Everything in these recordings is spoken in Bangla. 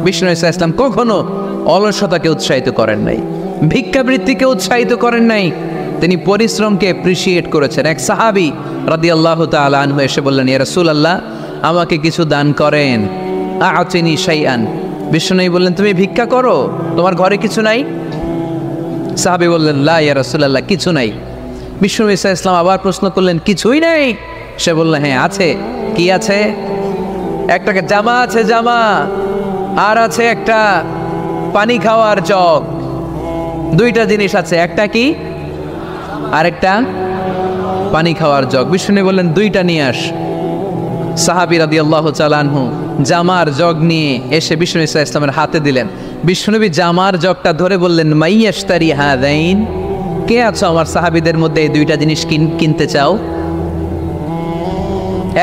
বিষ্ণু ইসা ইসলাম কখনো অলসতাকে উৎসাহিত করেন নাই, ভিক্ষাবৃত্তিকে উৎসাহিত করেন নাই, তিনি পরিশ্রমকে অ্যাপ্রিসিয়েট করেছেন। এক সাহাবী রাদিয়াল্লাহু তাআলা আনহু এসে বললেন, ইয়া রাসূলুল্লাহ, আমাকে কিছু দান করেন, আ'তিনি শাইআন। বিষ্ণু বললেন, তুমি ভিক্ষা করো, তোমার ঘরে কিছু নাই? সাহাবী বললেন, লা ইয়া রাসূলুল্লাহ, কিছু নাই। বিষ্ণু ইসা ইসলাম আবার প্রশ্ন করলেন, কিছুই নাই? সে বলল, হ্যাঁ আছে। কি আছে? একটা জামা আছে, জামা, আর আছে একটা পানি খাওয়ার জগ। দুইটা জিনিস আছে, একটা কি আর একটা পানি খাওয়ার জগ। বিষ্ণু বললেন, দুইটা নিয়ে আস। সাহাবী রাদিয়াল্লাহু তাআলা আনহু জামার জগ নিয়ে এসে বিষ্ণু ইসা ইসলামের হাতে দিলেন। বিষ্ণুনবী জামার জগটা ধরে বললেন, মাইয়াশতারি হাদাইন, কে আছো আমার সাহাবীদের মধ্যে এই দুইটা জিনিস কিনতে চাও?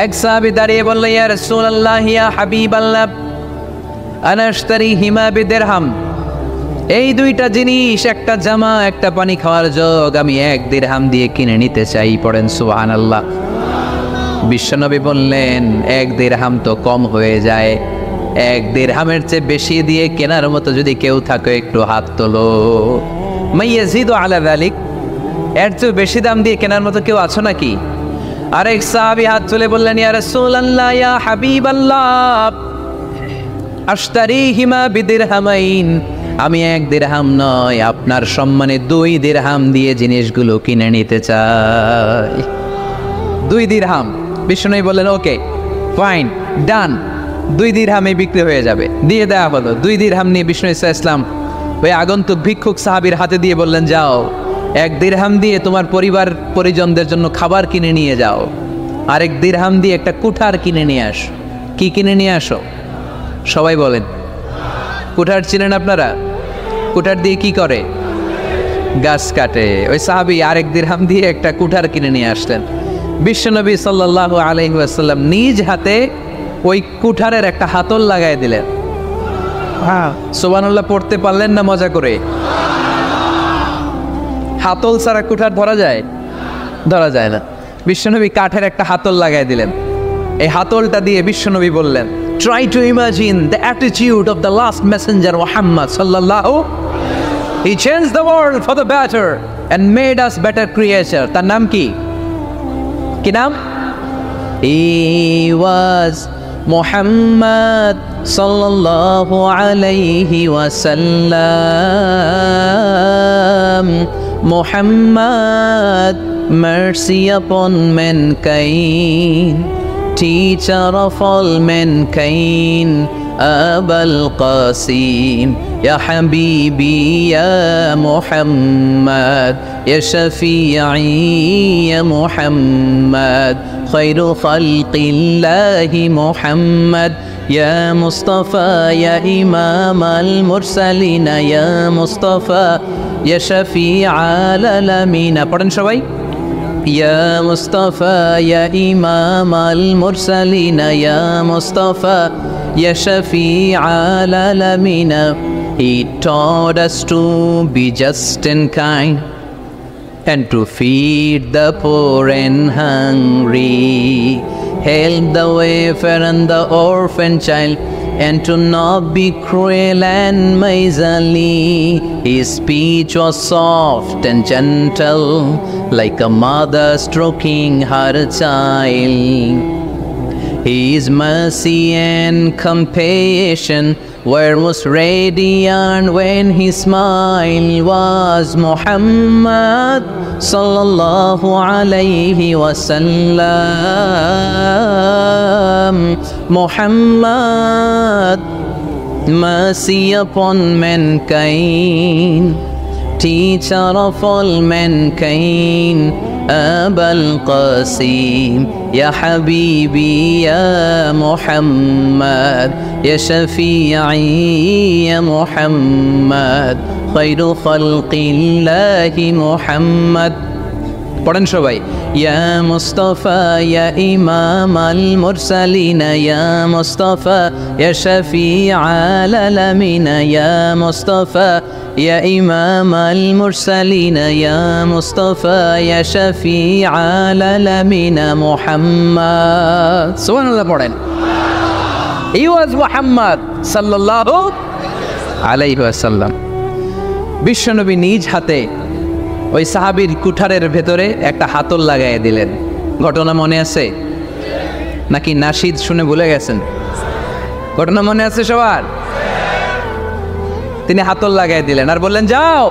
এক সাহাবী দাঁড়িয়ে বলল, ইয়া রাসূলুল্লাহ, ইয়া হাবিবাল্লাহ, আনা আশতারিহিমা বিদিরহাম। এই দুইটা জিনিস, একটা জামা, একটা পানি খাওয়ার জগ, আমি 1 দিরহাম দিয়ে কিনে নিতে চাই। পড়েন সুবহানাল্লাহ। বিশ্বনবী বললেন, 1 দিরহাম তো কম হয়ে যায়, 1 দিরহামের চেয়ে বেশি দিয়ে কেনার মতো যদি কেউ থাকে একটু হাত তোলো। মাইয়াজিদু আলা যালিক, এর চেয়ে বেশি দাম দিয়ে কেনার মতো কেউ আছো নাকি? আরেক সাহাবী হাত তুলে বললেন, ইয়া রাসূলুল্লাহ, ইয়া হাবিবাল্লাহ, আশতারিহিমা বিদিরহামাইন, আমি 1 দিরহাম নয়, আপনার সম্মানে 2 দিরহাম দিয়ে জিনিসগুলো কিনে নিতে চাই। 2 দিরহাম। বিষ্ণু বললেন, ওকে ফাইন, ডান, 2 দিরহামে বিক্রি হয়ে যাবে। দিয়ে দেওয়া হলো। 2 দিরহাম নিয়ে বিষ্ণু ইসা ইসলাম ওই আগন্তুক ভিক্ষুক সাহাবীর হাতে দিয়ে বললেন, যাও, 1 দিরহাম দিয়ে তোমার পরিবার পরিজনদের জন্য খাবার কিনে নিয়ে যাও, আর 1 দিরহাম দিয়ে একটা কুঠার কিনে নিয়ে আসো। কি কিনে নিয়ে আসো? সবাই বলেন। কুঠার চিনেন আপনারা? কুঠার দিয়ে কি করে? গাছ কাটে। ওই সাহাবী 1 দিরহাম দিয়ে একটা কুঠার কিনে নিয়ে আসলেন। বিশ্বনবী সাল্লাল্লাহু আলাইহি ওয়াসাল্লাম নিজ হাতে ওই কুঠারের একটা হাতল লাগাই দিলেন। সুবহানাল্লাহ পড়তে পারলেন না মজা করে? হাতল ছাড়া কুঠার ধরা যায়? ধরা যায় না। বিশ্বনবী কাঠের একটা হাতল লাগাই দিলেন। এই হাতলটা দিয়ে বিশ্বনবী বললেন, try to imagine the attitude of the last messenger Muhammad sallallahu. He changed the world for the better and made us better creature. তার নাম কি? কি নাম? He was Muhammad sallallahu alayhi wa sallam. Muhammad, mercy upon mankind, teacher of all mankind, Abul Qasim, Ya Habibi, Ya Muhammad, Ya Shafi'i, Ya Muhammad, Khairu Khalqillahi Muhammad, Ya Mustafa, Ya Imam al-Mursalin, Ya Mustafa, Ya Shafi'i al-Alamin. পড়েন সবাই। يا مصطفى يا إمام المرسلين يا مصطفى يا شفيع العالمين. He taught us to be just and kind and to feed the poor and hungry, help the wafer and the orphan child, and to not be cruel and miserly. His speech was soft and gentle, like a mother stroking her child. His mercy and compassion were most radiant when his smile was Muhammad sallallahu alayhi wa sallam. Muhammad, mercy upon mankind, teacher of all mankind, Abul Qasim, Ya Habibi, Ya Muhammad, Ya Shafi'i, Ya Muhammad, Khairu Khalqillahi Muhammad. পড়েন সবাই। ইয়া মুস্তাফা ইয়া ইমাম আল মুরসালিন ইয়া মুস্তাফা ইয়া শাফিআল আলামিন ইয়া মুস্তাফা ইয়া ইমাম আল মুরসালিন ইয়া মুস্তাফা ইয়া শাফিআল আলামিন মুহাম্মদ। সুবহানাল্লাহ পড়েন। হি ওয়াজ মুহাম্মদ সাল্লাল্লাহু আলাইহি ওয়াসাল্লাম। বিশ্বনবী নিজ হাতে ওই সাহাবীর কুঠারের ভেতরে একটা হাতল লাগাই দিলেন। ঘটনা মনে আছে নাকি নাশিদ শুনে ভুলে গেছেন? ঘটনা মনে আছে সবার? তিনি হাতল লাগাই দিলেন আর বললেন, যাও,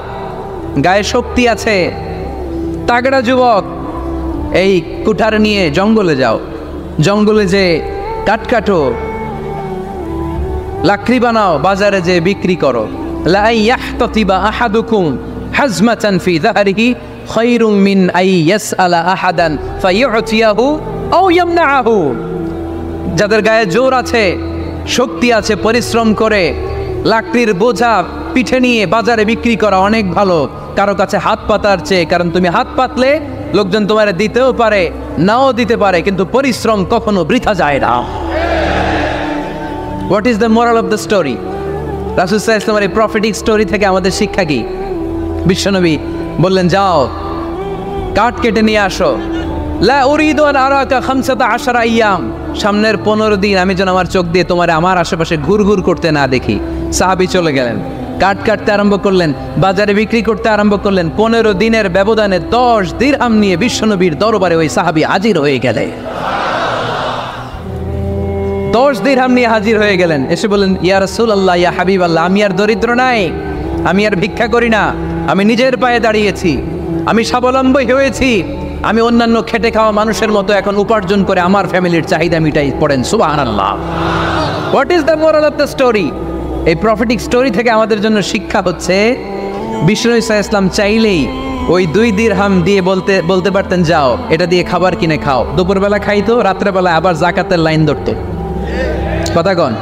গায়ে শক্তি আছে, তাগড়া যুবক, এই কুঠার নিয়ে জঙ্গলে যাও, জঙ্গলে যে কাঠ কাটো, লাকড়ি বানাও, বাজারে যে বিক্রি করো। লা ইয়াহতাতিবা আহাদুকুম হাজমাতান ফি যাহরিহি খায়রুম মিন আই ইয়াসআলা আহাদান ফায়ুতিয়াহু আও ইয়ামনাহু। যাদের গায়ে জোর আছে, শক্তি আছে, পরিশ্রম করে লাকড়ির বোঝা পিঠে নিয়ে বাজারে বিক্রি করা অনেক ভালো কারো কাছে হাত পাতার চেয়ে। কারণ তুমি হাত পাতলে লোকজন তোমার দিতেও পারে, নাও দিতে পারে, কিন্তু পরিশ্রম কখনো বৃথা যায় না। What is the moral of the story? রাসূল সাল্লাল্লাহু আলাইহি ওয়াসাল্লামের এই প্রফেটিক স্টোরি থেকে আমাদের শিক্ষা কি? বিশ্বনবী বললেন, যাও, কাঠ কেটে নিয়ে আসো। লা উরিদু আন আরাকা 15 আইয়াম, সামনের 15 দিন আমি যেন আমার চোখ দিয়ে তোমার আমার আশেপাশে ঘুরঘুর করতে না দেখি। সাহাবী চলে গেলেন, কাঠ কাটতে আরম্ভ করলেন, বাজারে বিক্রি করতে আরম্ভ করলেন। 15 দিনের ব্যবধানে 10 দিরহাম নিয়ে বিশ্বনবীর দরবারে ওই সাহাবী হাজির হয়ে গেলেন। 10 দিরহাম নিয়ে হাজির হয়ে গেলেন। এসে বললেন, ইয়া রাসূলুল্লাহ, ইয়া হাবিবাল্লাহ, আমি আর দরিদ্র নাই, আমি আর ভিক্ষা করি না, আমি নিজের পায়ে দাঁড়িয়েছি, আমি স্বাবলম্বী হয়েছি, আমি অন্যান্য খেটে খাওয়া মানুষের মতো এখন উপার্জন করে আমার ফ্যামিলির চাহিদা মিটাই। পড়েন সুবহানাল্লাহ। What is the moral of the story? এই প্রফেটিক স্টোরি থেকে আমাদের জন্য শিক্ষা হচ্ছে, বিষ্ণু ঈসা ইসলাম চাইলেই ওই 2 দিরহাম দিয়ে বলতে পারতেন, যাও, এটা দিয়ে খাবার কিনে খাও। দুপুরবেলা খাইতো, রাত্রেবেলা আবার জাকাতের লাইন ধরতো। কথা কন?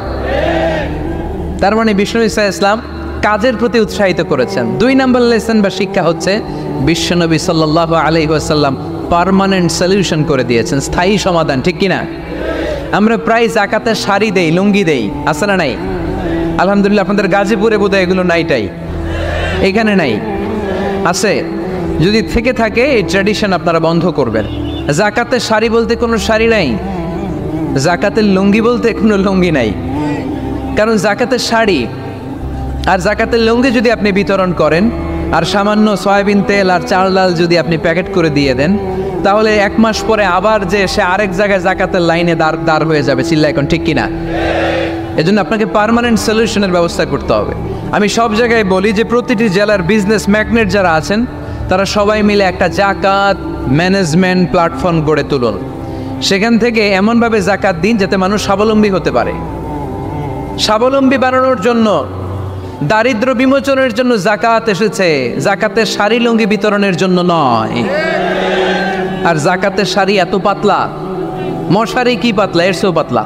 তার মানে বিষ্ণু ঈসা ইসলাম কাজের প্রতি উৎসাহিত করেছেন। 2 নম্বর লেসন বা শিক্ষা হচ্ছে, বিশ্বনবী সাল্লাল্লাহু আলাইহি ওয়াসাল্লাম পার্মানেন্ট সলিউশন করে দিয়েছেন, স্থায়ী সমাধান। ঠিক কিনা? আমরা প্রায় জাকাতের শাড়ি দেই, লুঙ্গি দেই, আছে না নাই? আলহামদুলিল্লাহ, আপনাদের গাজীপুরে বোধহয় এগুলো নাইটাই, এখানে নাই, আছে। যদি থেকে থাকে এই ট্র্যাডিশন আপনারা বন্ধ করবেন। জাকাতের শাড়ি বলতে কোনো শাড়ি নাই, জাকাতের লুঙ্গি বলতে কোনো লুঙ্গি নাই। কারণ জাকাতের শাড়ি আর জাকাতের লুঙ্গি যদি আপনি বিতরণ করেন আর সামান্য সয়াবিন তেল আর চাল ডাল যদি আপনি প্যাকেট করে দিয়ে দেন, তাহলে 1 মাস পরে আবার যে সে আরেক জায়গায় জাকাতের লাইনে দাঁড় হয়ে যাবে। চিল্লা এখন, ঠিক কিনা? এজন্য আপনাকে পার্মানেন্ট সলিউশনের ব্যবস্থা করতে হবে। আমি সব জায়গায় বলি যে প্রতিটি জেলার বিজনেস ম্যাগনেট যারা আছেন তারা সবাই মিলে একটা জাকাত ম্যানেজমেন্ট প্ল্যাটফর্ম গড়ে তুলুন। সেখান থেকে এমনভাবে জাকাত দিন যাতে মানুষ স্বাবলম্বী হতে পারে। স্বাবলম্বী বানানোর জন্য, দারিদ্র বিমোচনের জন্য জাকাত এসেছে, জাকাতের শাড়ি লুঙ্গি বিতরণের জন্য নয়। আর জাকাতের শাড়ি এত পাতলা, মশারি কি পাতলা, এর চেয়েও পাতলা।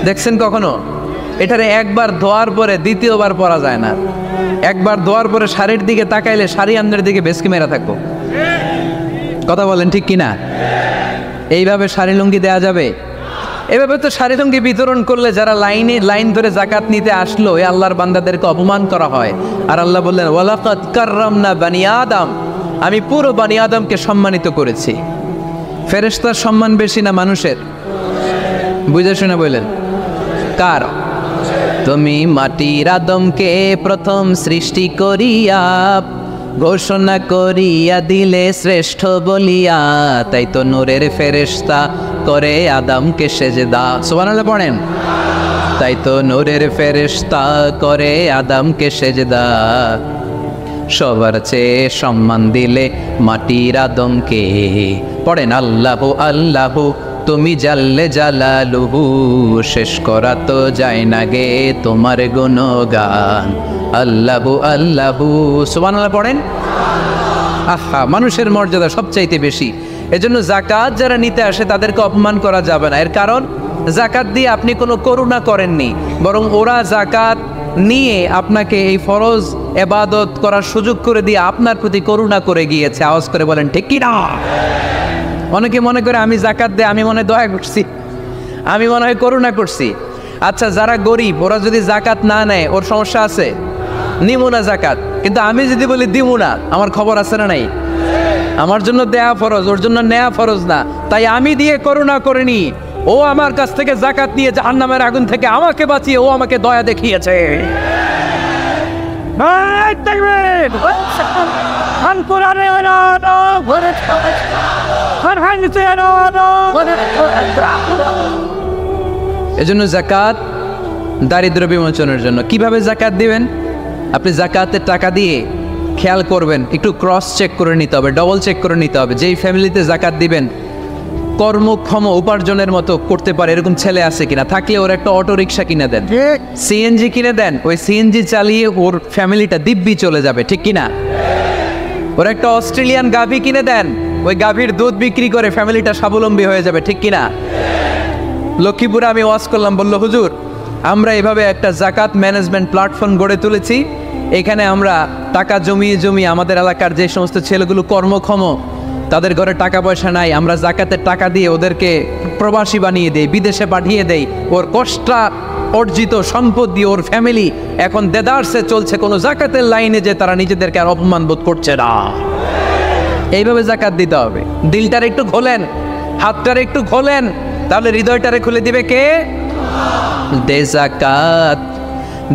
দেখছেন কখনো? এটারে একবার ধোয়ার পরে দ্বিতীয়বার পরা যায় না। একবার ধোয়ার পরে শাড়ির দিকে তাকাইলে শাড়ি আমনের দিকে বেসকি মেরা থাকবো। কথা বলেন, ঠিক কিনা? এইভাবে শাড়ি লুঙ্গি দেয়া যাবে? এভাবে তো শাড়ি লুঙ্গি বিতরণ করলে যারা লাইন ধরে জাকাত নিতে আসলো, এই আল্লাহর বান্দাদেরকে অপমান করা হয়। আর আল্লাহ বললেন, ওয়ালাকাদ কাররামনা বানি আদম, আমি পুরো বানি আদমকে সম্মানিত করেছি। ফেরেশতার সম্মান বেশি না মানুষের? বুঝে শুনে বললেন, কার? তুমি মাটির আদমকে প্রথম সৃষ্টি করিয়া ঘোষণা করিয়া দিলে শ্রেষ্ঠ বলিয়া, তাই তো নূরের ফেরেশতা করে আদমকে সেজদা। সুবহানাল্লাহ পড়েন। তাই তো নূরের ফেরেশতা করে আদমকে সেজদা, সবার চেয়ে সম্মান দিলে মাটির আদমকে। পড়েন, আল্লাহু আল্লাহু তুমি জাল্লে জালালুহু, শেষ করা তো যায় না গে তোমার গুণগান। আল্লাহু আল্লাহু, সুবহানাল্লাহ পড়েন। আহা, মানুষের মর্যাদা সবচাইতে বেশি। এজন্য জাকাত যারা নিতে আসে তাদেরকে অপমান করা যাবে না। এর কারণ, জাকাত দিয়ে আপনি কোনো করুণা করেননি, বরং ওরা জাকাত নিয়ে আপনাকে এই ফরজ ইবাদত করার সুযোগ করে দিয়ে আপনার প্রতি করুণা করে গিয়েছে। আওয়াজ করে বলেন, ঠিক কি না? অনেকে মনে করে আমি জাকাত দিয়ে আমি মনে দয়া করছি, আমি মনে হয় করুণা করছি। আচ্ছা, যারা গরিব ওরা যদি জাকাত না নেয় ওর সমস্যা আছে? নিমু না জাকাত, কিন্তু আমি যদি বলি দিমু না, আমার খবর আছে না নাই? আমার জন্য দেয়া ফরজ, ওর জন্য নেয়া ফরজ না। তাই আমি দিয়ে করুণা করিনি, ও আমার কাছ থেকে যাকাত নিয়ে জাহান্নামের আগুন থেকে আমাকে বাঁচিয়ে ও আমাকে দয়া দেখিয়েছে। এজন্য যাকাত দারিদ্র বিমোচনের জন্য। কিভাবে যাকাত দিবেন? আপনি যাকাতের টাকা দিয়ে খেয়াল করবেন, একটু ক্রস চেক করে নিতে হবে, ডবল চেক করে নিতে হবে। যেই ফ্যামিলিতে যাকাত দিবেন কর্মক্ষম উপার্জনের মতো করতে পারে এরকম ছেলে আছে কিনা, থাকলে ওর একটা অটো রিক্সা কিনে দেন, সিএনজি কিনে দেন, ওই সিএনজি চালিয়ে ওর ফ্যামিলিটা দিব্যি চলে যাবে, ঠিক কিনা? ওর একটা অস্ট্রেলিয়ান গাভী কিনে দেন, ওই গাভীর দুধ বিক্রি করে ফ্যামিলিটা স্বাবলম্বী হয়ে যাবে, ঠিক কিনা? লক্ষ্মীপুরে আমি ওয়াজ করলাম, বলল হুজুর আমরা এভাবে একটা যাকাত ম্যানেজমেন্ট প্ল্যাটফর্ম গড়ে তুলেছি, এখানে আমরা টাকা জমিয়ে জমিয়ে আমাদের এলাকার যে সমস্ত ছেলেগুলো কর্মক্ষম, তাদের ঘরে টাকা পয়সা নাই, আমরা যাকাতের টাকা দিয়ে ওদেরকে প্রবাসী বানিয়ে দেই, বিদেশে পাঠিয়ে দেই। ওর কষ্ট অর্জিত সম্পদ দিয়ে ওর ফ্যামিলি এখন দেদারসে চলছে, কোনো যাকাতের লাইনে যে তারা নিজেদেরকে আর অপমান বোধ করছে না। এইভাবে যাকাত দিতে হবে। দিলটার একটু খোলেন, হাতটার একটু খোলেন, তাহলে হৃদয়টারে খুলে দিবে কে? দে যাকাত,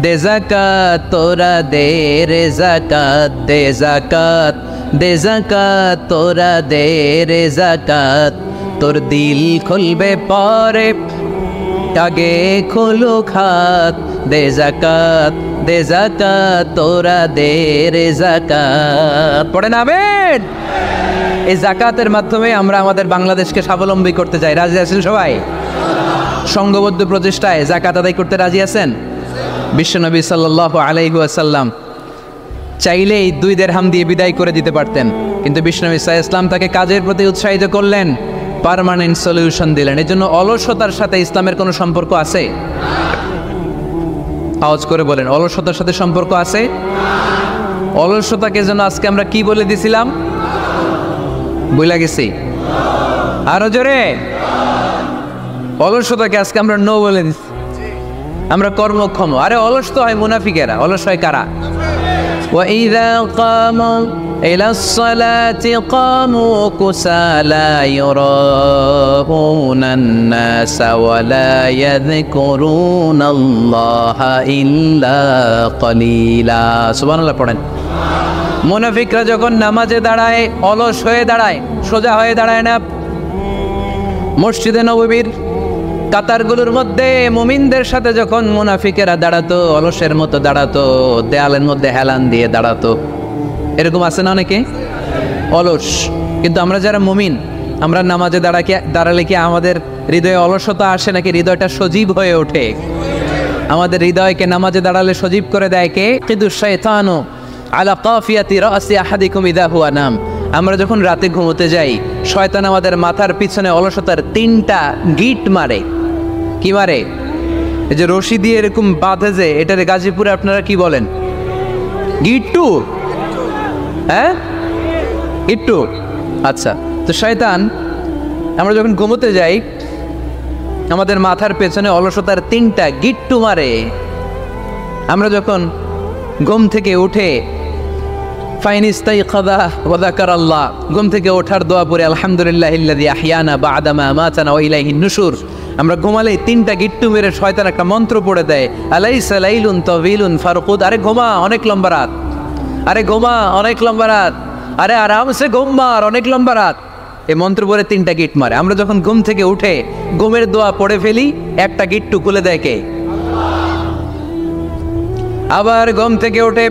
দে যাকাত তোরা দে রে যাকাত, দে যাকাত, দে যাকাত তোরা দে রে যাকাত, তোর দিল খুলবে পরে আগে খোলো খাত, দে যাকাত, দে যাকাত তোরা দে রে যাকাত। পড়েন আমিন। এই যাকাতের মাধ্যমে আমরা আমাদের বাংলাদেশকে স্বাবলম্বী করতে চাই। রাজি আছেন সবাই? সংঘবদ্ধ প্রচেষ্টায় যাকাত আদায় করতে রাজি আছেন? বিশ্বনবী সাল্লাল্লাহু আলাইহি ওয়াসাল্লাম চাইলেই 2 দিরহাম দিয়ে বিদায় করে দিতে পারতেন, কিন্তু বিশ্বনবী সাল্লাল্লাহু আলাইহি ওয়াসাল্লাম তাকে কাজের প্রতি উৎসাহিত করলেন, পার্মানেন্ট সলিউশন দিলেন। এজন্য অলসতার সাথে ইসলামের কোনো সম্পর্ক আছে? আওয়াজ করে বলেন, অলসতার সাথে সম্পর্ক আছে? অলসতাকে যেন আজকে আমরা কি বলে দিছিলাম? বইলা গেছি? আরো জোরে। অলসতাকে আজকে আমরা নো বলে দিচ্ছি, আমরা কর্মক্ষম। আরে অলস তো হয় মুনাফিকেরা, অলস হয় কারা? وَإِذَا قَامُوا إِلَى الصَّلَاةِ قَامُوا كُسَالَى يُرَاءُونَ النَّاسَ وَلَا يَذْكُرُونَ اللَّهَ إِلَّا قَلِيلًا। সুবহানাল্লাহ পড়েন। মুনাফিকরা যখন নামাজে দাঁড়ায় অলস হয়ে দাঁড়ায়, সোজা হয়ে দাঁড়ায় না। মসজিদে নববীর কাতারগুলোর মধ্যে মুমিনদের সাথে যখন মুনাফিকেরা দাঁড়াতো, অলসের মতো দাঁড়াতো, দেয়ালের মধ্যে হেলান দিয়ে দাঁড়াতো। এরকম আছে না অনেকে অলস? কিন্তু আমরা যারা মুমিন, আমরা নামাজে দাঁড়ালে কি আমাদের হৃদয়ে অলসতা আসে নাকি হৃদয়টা সজীব হয়ে ওঠে? আমাদের হৃদয়কে নামাজে দাঁড়ালে সজীব করে দেয় কে? কিদুশ শাইতানু আলা কাফিয়াতি রাসি আহাদিকুম ইযা হুয়া নাম। আমরা যখন রাতে ঘুমোতে যাই, শয়তান আমাদের মাথার পিছনে অলসতার 3টা গিট মারে। কি মারে? এই যে রশি দিয়ে এরকম বাঁধে, যে এটার গাজীপুরে আপনারা কি বলেন? গিট্টু? হ্যাঁ, গিট্টু। আচ্ছা, তো শয়তান আমরা যখন ঘুমোতে যাই আমাদের মাথার পেছনে অলসতার 3টা গিট্টু মারে। আমরা যখন ঘুম থেকে উঠে ফাইনিস্তাইকাযা ওয়া যাকারাল্লাহ, ঘুম থেকে ওঠার দোয়া পড়ে আলহামদুলিল্লাহিল্লাযী আহইয়ানা বা'দা মা আমাতানা ওয়া ইলাইহিন নুশুর, আমরা ঘুমালেই 3টা গিট্টু মেরে শয়তান একটা মন্ত্র পড়ে দেয়, আলাইসা লাইলুন তাওয়িলুন ফারকুদ। আরে ঘুমা, অনেক লম্বা রাত, আরে ঘুমা, অনেক লম্বা রাত, আরে আরামসে ঘুম মার, অনেক লম্বা রাত। এই মন্ত্র পড়ে 3টা গিট মারে। আমরা যখন ঘুম থেকে উঠে ঘুমের দোয়া পড়ে ফেলি, একটা গিট্টু খুলে দেয় কে? আবার ঘুম থেকে উঠে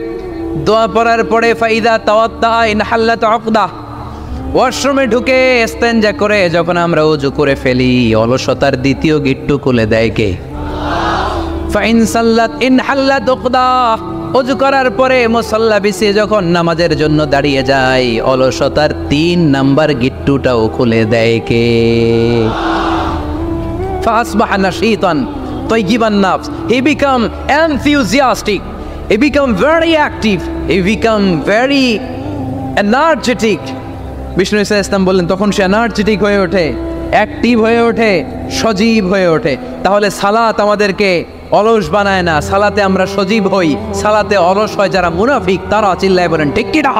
দোয়া পড়ার পরে ফাইদা তাওয়াত্তা ইনহাল্লাত উকদা, ওয়াশরুমে ঢুকে ইস্তেনজা করে যখন আমরা ওযু করে ফেলি, অলসতার 2য় গিট্টু খুলে দেয় কে? ফাইন সাল্লাত ইনহাল্লাত উকদা, ওযু করার পরে মুসাল্লা বিছিয়ে যখন নামাজের জন্য দাঁড়িয়ে যায়, অলসতার 3 নাম্বার গিট্টুটাও খুলে দেয় কে? ফাসবাহা নাশীতান তাইয়িবান নাফস, he become enthusiastic, he become very active, he become very energetic। Vishnu Islam বললেন তখন সে এনার্জেটিক হয়ে ওঠে, অ্যাক্টিভ হয়ে ওঠে, সজীব হয়ে ওঠে। তাহলে সালাত আমাদেরকে অলস বানায় না, সালাতে আমরা সজীব হই। সালাতে অলস হয় যারা মুনাফিক, তারা চিল্লায় বলেন ঠিক কি না?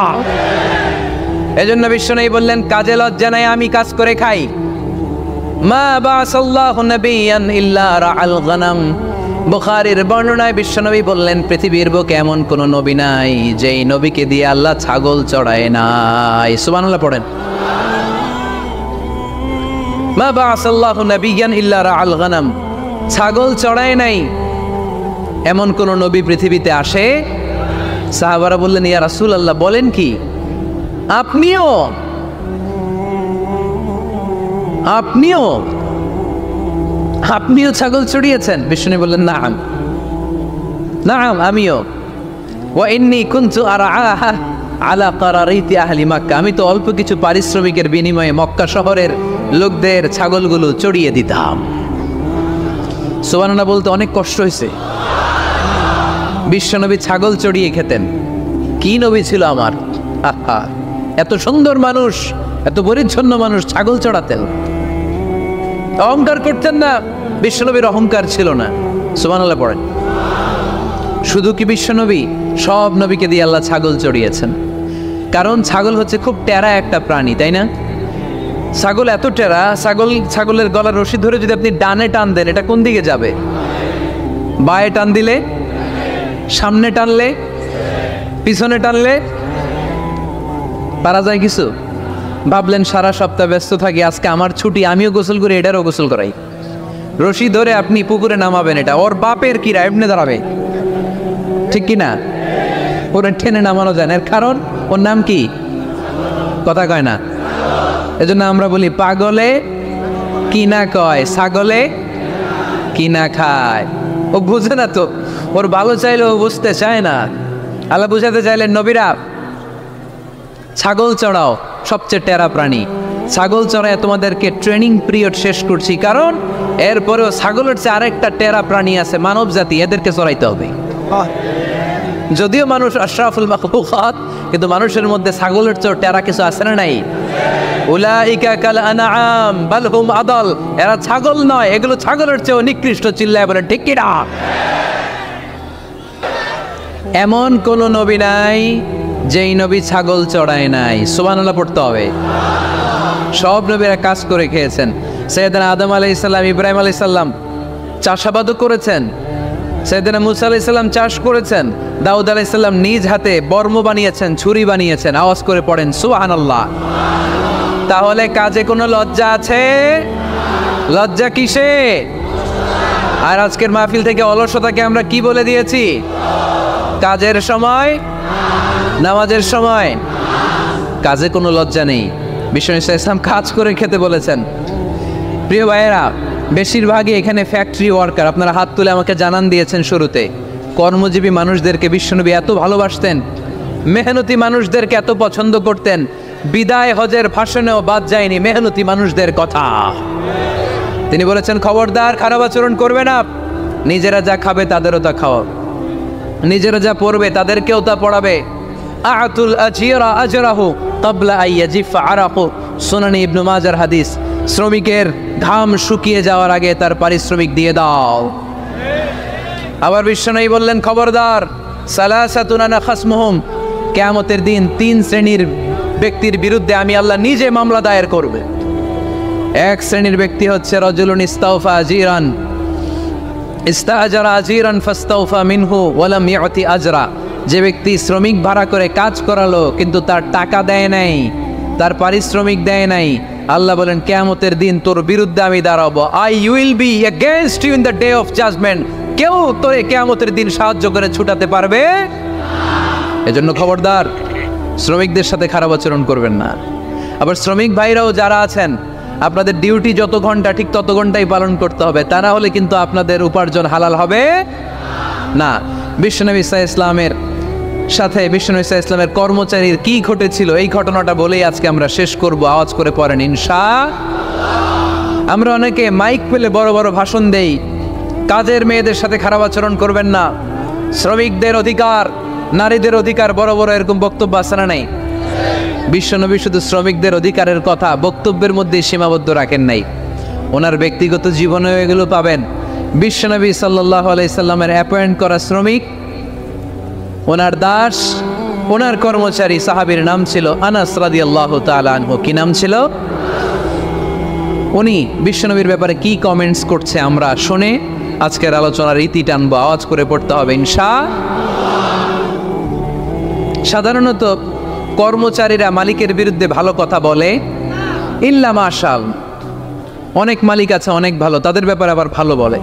এজন্য বিষ্ণু বললেন কাজে লজ্জা নাই, আমি কাজ করে খাই। মা বাসাল্লাহু নাবিয়ান ইল্লা রাআল গনাম। বুখারীর বর্ণনায় বিশ্বনবী বললেন, পৃথিবীর বুকে এমন কোন নবী নাই যেই নবীকে দিয়ে আল্লাহ ছাগল চড়ায় নাই। সুবহানাল্লাহ পড়েন। মা বাসাল্লাহু নাবিয়ান ইল্লা রাআল গনাম, ছাগল চড়ায় নাই এমন কোন নবী পৃথিবীতে আসে? সাহাবারা বললেন, ইয়া রাসূলুল্লাহ, বলেন কি, আপনিও আপনিও আপনিও ছাগল চড়িয়েছেন? বিষ্ণু বললেন, নাম নাম, আমিও। ওয়া ইন্নী কুনতু আরআহা আলা কারারিতি আহলি মক্কা, আমি তো অল্প কিছু পারিশ্রমিকের বিনিময়ে মক্কা শহরের লোকদের ছাগলগুলো চড়িয়ে দিতাম। সুবহানাল্লাহ বলতে অনেক কষ্ট হয়েছে। বিশ্বনবী ছাগল চড়িয়ে খেতেন। কি নবী ছিল আমার! আহা, এত সুন্দর মানুষ, এত পরিচ্ছন্ন মানুষ, ছাগল চড়াতেন। অহংকার করতেন না, বিশ্বনবীর অহংকার ছিল না। সুবহানাল্লাহ পড়েন। শুধু কি বিশ্বনবী, সব নবীকে দিয়ে আল্লাহ ছাগল চড়িয়েছেন। কারণ ছাগল হচ্ছে খুব টেরা একটা প্রাণী, তাই না? ছাগল এত টেরা, ছাগলের গলার রশি ধরে যদি আপনি ডানে টান দেন, এটা কোন দিকে যাবে? বায়ে টান দিলে, সামনে টানলে, পিছনে টানলে পারা যায় কিছু? ভাবলেন সারা সপ্তাহ ব্যস্ত থাকি, আজকে আমার ছুটি, আমিও গোসল করি, এটারও গোসল করাই। রশি ধরে আপনি পুকুরে নামাবেন, এটা ওর বাপের কিরা এমনি দাঁড়াবে, ঠিক কি না? ওরা টেনে নামানো যায় না। এর কারণ ওর নাম কি? কথা কয় না। এজন্য আমরা বলি, পাগলে কি না কয়, ছাগলে কি না খায়। ও বুঝে না তো, ওর ভালো চাইলে ও বুঝতে চায় না। আল্লাহ বুঝাতে চাইলেন, নবীরা ছাগল চড়াও, সবচেয়ে টেরা প্রাণী। ছাগল চড়ায় তোমাদেরকে ট্রেনিং পিরিয়ড শেষ করছি, কারণ এরপরেও ছাগলের চেয়ে আরেকটা টেরা প্রাণী আছে, মানব জাতি, এদেরকে চড়াইতে হবে। যদিও মানুষ আশরাফুল মাখলুকাত, কিন্তু মানুষের মধ্যে ছাগলের চেয়ে টেরা কিছু আছে না নাই? উলাইকা কাল আনআম বাল হুম আদাল, এরা ছাগল নয়, এগুলো ছাগলের চেয়েও নিকৃষ্ট। চিল্লায় বলে ঠিক কি না? এমন কোন নবী নাই যেই নবী ছাগল চড়ায় নাই। সুবহানাল্লাহ পড়তে হবে। সব নবীরা কাজ করে খেয়েছেন। সাইয়েদনা আদম আলাইহিস সালাম, ইব্রাহিম আলাইহিস সালাম চাষাবাদও করেছেন। সাইয়েদনা মুসা আলাইহিস সালাম চাষ করেছেন। দাউদ আলাইহিস সালাম নিজ হাতে বর্ম বানিয়েছেন, ছুরি বানিয়েছেন। আওয়াজ করে পড়েন সুবহানাল্লাহ। তাহলে কাজে কোনো লজ্জা আছে? লজ্জা কিসে? আর আজকের মাহফিল থেকে অলসতাকে আমরা কি বলে দিয়েছি? কাজের সময়, নামাজের সময় কাজে কোনো লজ্জা নেই। বিষ্ণু ইসলাম কাজ করে খেতে বলেছেন। প্রিয় ভাইয়েরা, বেশিরভাগই এখানে ফ্যাক্টরি ওয়ার্কার। আপনারা হাত তুলে আমাকে জানান দিয়েছেন শুরুতে, কর্মজীবী মানুষদেরকে বিশ্বনবী এত ভালোবাসতেন, মেহনতি মানুষদেরকে এত পছন্দ করতেন। বিদায় হজের ভাষণেও বাদ যায়নি মেহনতি মানুষদের কথা। তিনি বলেছেন, খবরদার খারাপ আচরণ করবে না, নিজেরা যা খাবে তাদেরও তা খাওয়াও, নিজেরা যা পড়বে তাদেরকেও তা পড়াবে। আতুল আজিরা আজরাহু ক্বাবলা আইয়াজিফা আরাকু, সুনানি ইবনে মাজার হাদিস। শ্রমিকের ঘাম শুকিয়ে যাওয়ার আগে তার পারিশ্রমিক দিয়ে দাও। আবার বিশ্বনবী বললেন, খবরদার, সালাসাতুন আনা খাসমুহুম, কিয়ামতের দিন 3 শ্রেণীর ব্যক্তির বিরুদ্ধে আমি আল্লাহ নিজে মামলা দায়ের করবে। এক শ্রেণীর ব্যক্তি হচ্ছে রাজুলুন ইস্তাওফা আজিরান, ইস্তাআজারা আজিরান ফাস্তাওফা মিনহু ওয়া লাম ইউতি আজরা, যে ব্যক্তি শ্রমিক ভাড়া করে কাজ করালো কিন্তু তার টাকা দেয় নাই, তার পারিশ্রমিক দেয় নাই। আল্লাহ বলেন, কিয়ামতের দিন তোর বিরুদ্ধে আমি দাঁড়াবো। I will be against you in the day of judgement. কেউ তোরে কিয়ামতের দিন সাহায্য করে ছুটাতে পারবে? এজন্য খবরদার, শ্রমিকদের সাথে খারাপ আচরণ করবেন না। আবার শ্রমিক ভাইরাও যারা আছেন, আপনাদের ডিউটি যত ঘন্টা ঠিক তত ঘন্টাই পালন করতে হবে, তা না হলে কিন্তু আপনাদের উপার্জন হালাল হবে না। বিশ্বনবী ইসলামের সাথে বিশ্বনবী ইসলামের কর্মচারীর কি ঘটেছিল, এই ঘটনাটা বলেই আজকে আমরা শেষ করব। আওয়াজ করে পড়েন ইনশাআল্লাহ। আমরা অনেকে মাইক পেলে বড় বড় ভাষণ দেই, কাজের মেয়েদের সাথে খারাপ আচরণ করবেন না, শ্রমিকদের অধিকার, নারীদের অধিকার, বড় বড় এরকম বক্তব্য আছে না নাই? বিশ্বনবী শুধু শ্রমিকদের অধিকারের কথা বক্তব্যের মধ্যে সীমাবদ্ধ রাখেন নাই, ওনার ব্যক্তিগত জীবনেও এগুলো পাবেন। বিশ্বনবী সাল্লাল্লাহু আলাইহি সাল্লামের অ্যাপয়েন্ট করা শ্রমিক, ওনার দাস, ওনার কর্মচারী সাহাবীর নাম ছিল আনাস রাদিয়াল্লাহু তাআলা আনহু। কি নাম ছিল? উনি বিশ্বনবীর ব্যাপারে কি কমেন্টস করছে আমরা শুনে আজকের আলোচনার ইতি টানবো। আওয়াজ করে পড়তে হবে সাধারণত কর্মচারীরা মালিকের বিরুদ্ধে ভালো কথা বলে ইল্লা মাশাল, অনেক মালিক আছে অনেক ভালো, তাদের ব্যাপারে আবার ভালো বলে।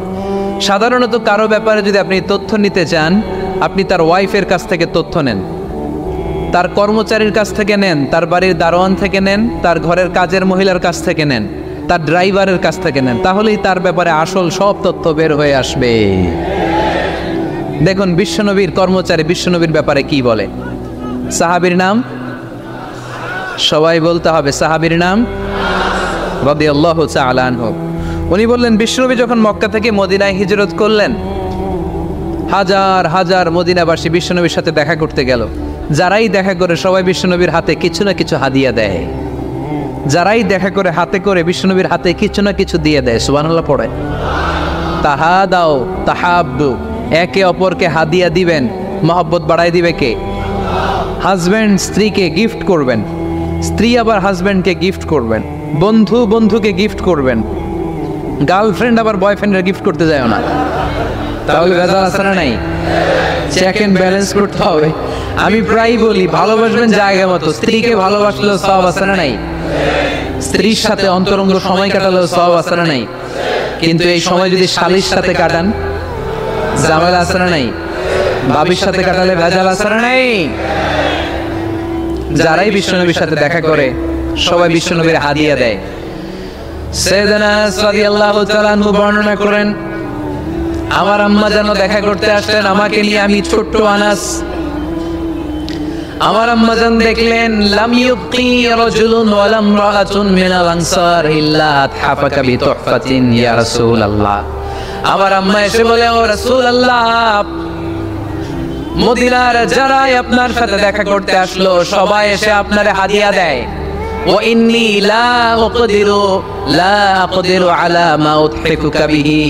সাধারণত কারো ব্যাপারে যদি আপনি তথ্য নিতে চান, আপনি তার ওয়াইফের কাছ থেকে তথ্য নেন, তার কর্মচারীর কাছ থেকে নেন, তার বাড়ির দারোয়ান থেকে নেন, তার ঘরের কাজের মহিলার কাছ থেকে নেন, তার ড্রাইভারের কাছ থেকে নেন, তাহলেই তার ব্যাপারে আসল সব তথ্য বের হয়ে আসবে। দেখুন বিশ্বনবীর কর্মচারী বিশ্বনবীর ব্যাপারে কি বলে। সাহাবীর নাম সবাই বলতে হবে, সাহাবীর নাম রাদিয়াল্লাহু তাআলা আনহু। উনি বললেন বিশ্বনবী যখন মক্কা থেকে মদিনায় হিজরত করলেন, হাজার হাজার মদিনাবাসী বিশ্বনবীর সাথে দেখা করতে গেল। যারাই দেখা করে সবাই বিশ্বনবীর হাতে কিছু না কিছু হাদিয়া দেয়, যারাই দেখা করে হাতে করে বিশ্বনবীর হাতে কিছু না কিছু দিয়ে দেয়। সুবহানাল্লাহ পড়ে। তাহাদাও তাহাব্বু, একে অপরকে হাদিয়া দিবেন, মহব্বত বাড়াই দিবে কে? হাজব্যান্ড স্ত্রীকে গিফট করবেন, স্ত্রী আবার হাজব্যান্ডকে গিফট করবেন, বন্ধু বন্ধুকে গিফট করবেন, গার্লফ্রেন্ড আবার বয়ফ্রেন্ডের গিফট করতে যায় না। তাহলে ভেজাল আছে না নাই? চেক এন্ড ব্যালেন্স করতে হবে। আমি প্রায় বলি ভালোবাসবেন জায়গা মতো, স্ত্রীকে ভালোবাসলেও সওয়াব আছে না নাই? স্ত্রীর সাথে অন্তরঙ্গ সময় কাটালেও সওয়াব আছে না নাই? কিন্তু এই সময় যদি শালীর সাথে কাটান, ঝামেলা আছে না নাই? ভাবির সাথে কাটালে ভেজাল আছে না নাই? যারাই বিশ্বনবীর সাথে দেখা করে সবাই বিশ্বনবীর হাদিয়া দেয়। সাইয়েদনা আনাস রাদিয়াল্লাহু তাআলা আনহু বর্ণনা করেন, আমার আম্মা যেন দেখা করতে আসলেন আমাকে নিয়ে, আমি ছোট্ট আনাস। আমার আম্মা যেন দেখলেন লাম ইউবকি রাজুলুন ওয়ালা ইমরাআতুন মিনাল আনসার ইল্লা আতহাফাকা বিতুহফাতিন ইয়া রাসূলুল্লাহ। আমার আম্মা এসে বলে, ও রাসূলুল্লাহ, মদিনার যারাই আপনার সাথে দেখা করতে আসলো সবাই এসে আপনারে হাদিয়া দেয়। ওয়া ইন্নী লা আকদিরু আলা মা উতহিকুকা বিহি,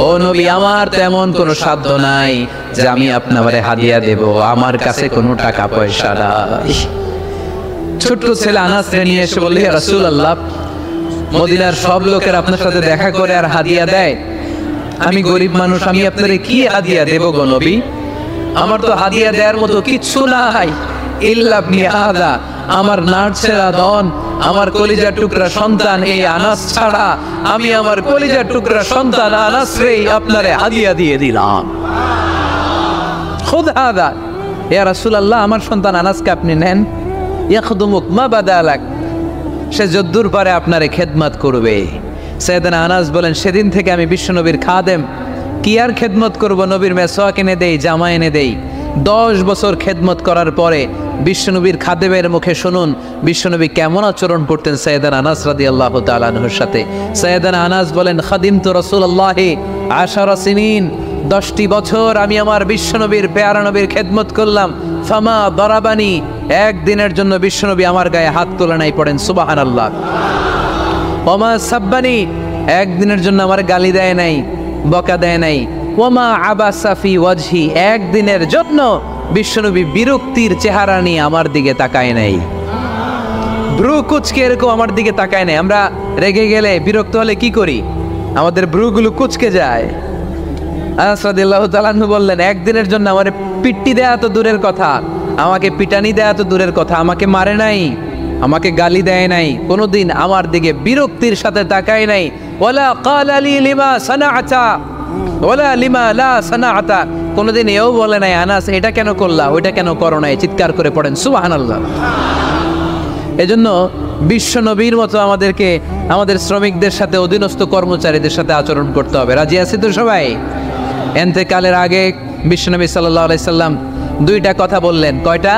ও নবী আমার তেমন কোনো সাধ্য নাই যে আমি আপনারে হাদিয়া দেব, আমার কাছে কোনো টাকা পয়সা নাই। ছোট্ট ছেলে আনাস নিয়ে এসে বলল, ইয়া রাসূলুল্লাহ, মদিনার সব লোকের আপনার সাথে দেখা করে আর হাদিয়া দেয়, আমি গরিব মানুষ, আমি আপনারে কি হাদিয়া দেব গো নবী? আমার তো হাদিয়া দেওয়ার মতো কিচ্ছু নাই। ইল্লা ইবনি আদা, আমার নাড়ছেড়া দন, আমার কলিজার টুকরা সন্তান এই আনাস ছাড়া আমি আমার কলিজার টুকরা সন্তান আনাস রে আপনারে হাদিয়া দিয়ে দিলাম। খুদ হাদা ইয়া রাসূলুল্লাহ, আমার সন্তান আনাসকে আপনি নেন। ইয়াখদুমুক মা বাদালাক, সে যদ্দুর পারে আপনারে খেদমত করবে। সাইয়েদনা আনাস বলেন, সেদিন থেকে আমি বিশ্বনবীর খাদেম। কি আর খেদমত করব, নবীর মেসওয়াক এনে দেই, জামা এনে দেই। 10 বছর খেদমত করার পরে বিশ্বনবীর খাদেমের মুখে শুনুন বিশ্বনবী কেমন আচরণ করতেন সাইয়েদনা আনাস রাদিয়াল্লাহু তাআলা আনহুর সাথে। সাইয়েদনা আনাস বলেন, খাদিমতু রাসূলুল্লাহি 10 সিনিন, 10টি বছর আমি আমার বিশ্বনবীর পেয়ারা নবীর খেদমত করলাম। ফামা দারাবানি, একদিনের জন্য বিশ্বনবী আমার গায়ে হাত তোলে নাই, পড়েন সুবহানাল্লাহ। ওমা সাব্বানি, একদিনের জন্য আমার গালি দেয় নাই, বকা দেয় নাই। ওমা আবাসা ফি ওয়াজহি, একদিনের জন্য বিশ্বনবী বিরক্তির চেহারা নিয়ে আমার দিকে তাকায় নাই, ব্রু কুচকে এরকম আমার দিকে তাকায় নাই। আমরা রেগে গেলে বিরক্ত হলে কি করি? আমাদের ব্রুগুলো কুচকে যায়। আনাস রাদিয়াল্লাহু তাআলা আনহু বললেন, একদিনের জন্য আমার পিট্টি দেয়া তো দূরের কথা, আমাকে পিটানি দেয়া তো দূরের কথা, আমাকে মারে নাই, আমাকে গালি দেয় নাই, কোনোদিন আমার দিকে বিরক্তির সাথে তাকায় নাই। ওয়ালা ক্বালা লি লিমা সানাআতা ওয়ালা লিমা লা সানাআতা, কোনোদিন এও বলে নাই আনাস এটা কেন করলা, ওইটা কেন করো নাই, চিৎকার করে পড়েন সুবহানাল্লাহ। এজন্য বিশ্ব নবীর মতো আমাদেরকে আমাদের শ্রমিকদের সাথে, অধীনস্থ কর্মচারীদের সাথে আচরণ করতে হবে। রাজি আছি তো সবাই? এন্তেকালের আগে বিশ্বনবী সাল্লাল্লাহু আলাইহি সাল্লাম 2টা কথা বললেন। কয়টা?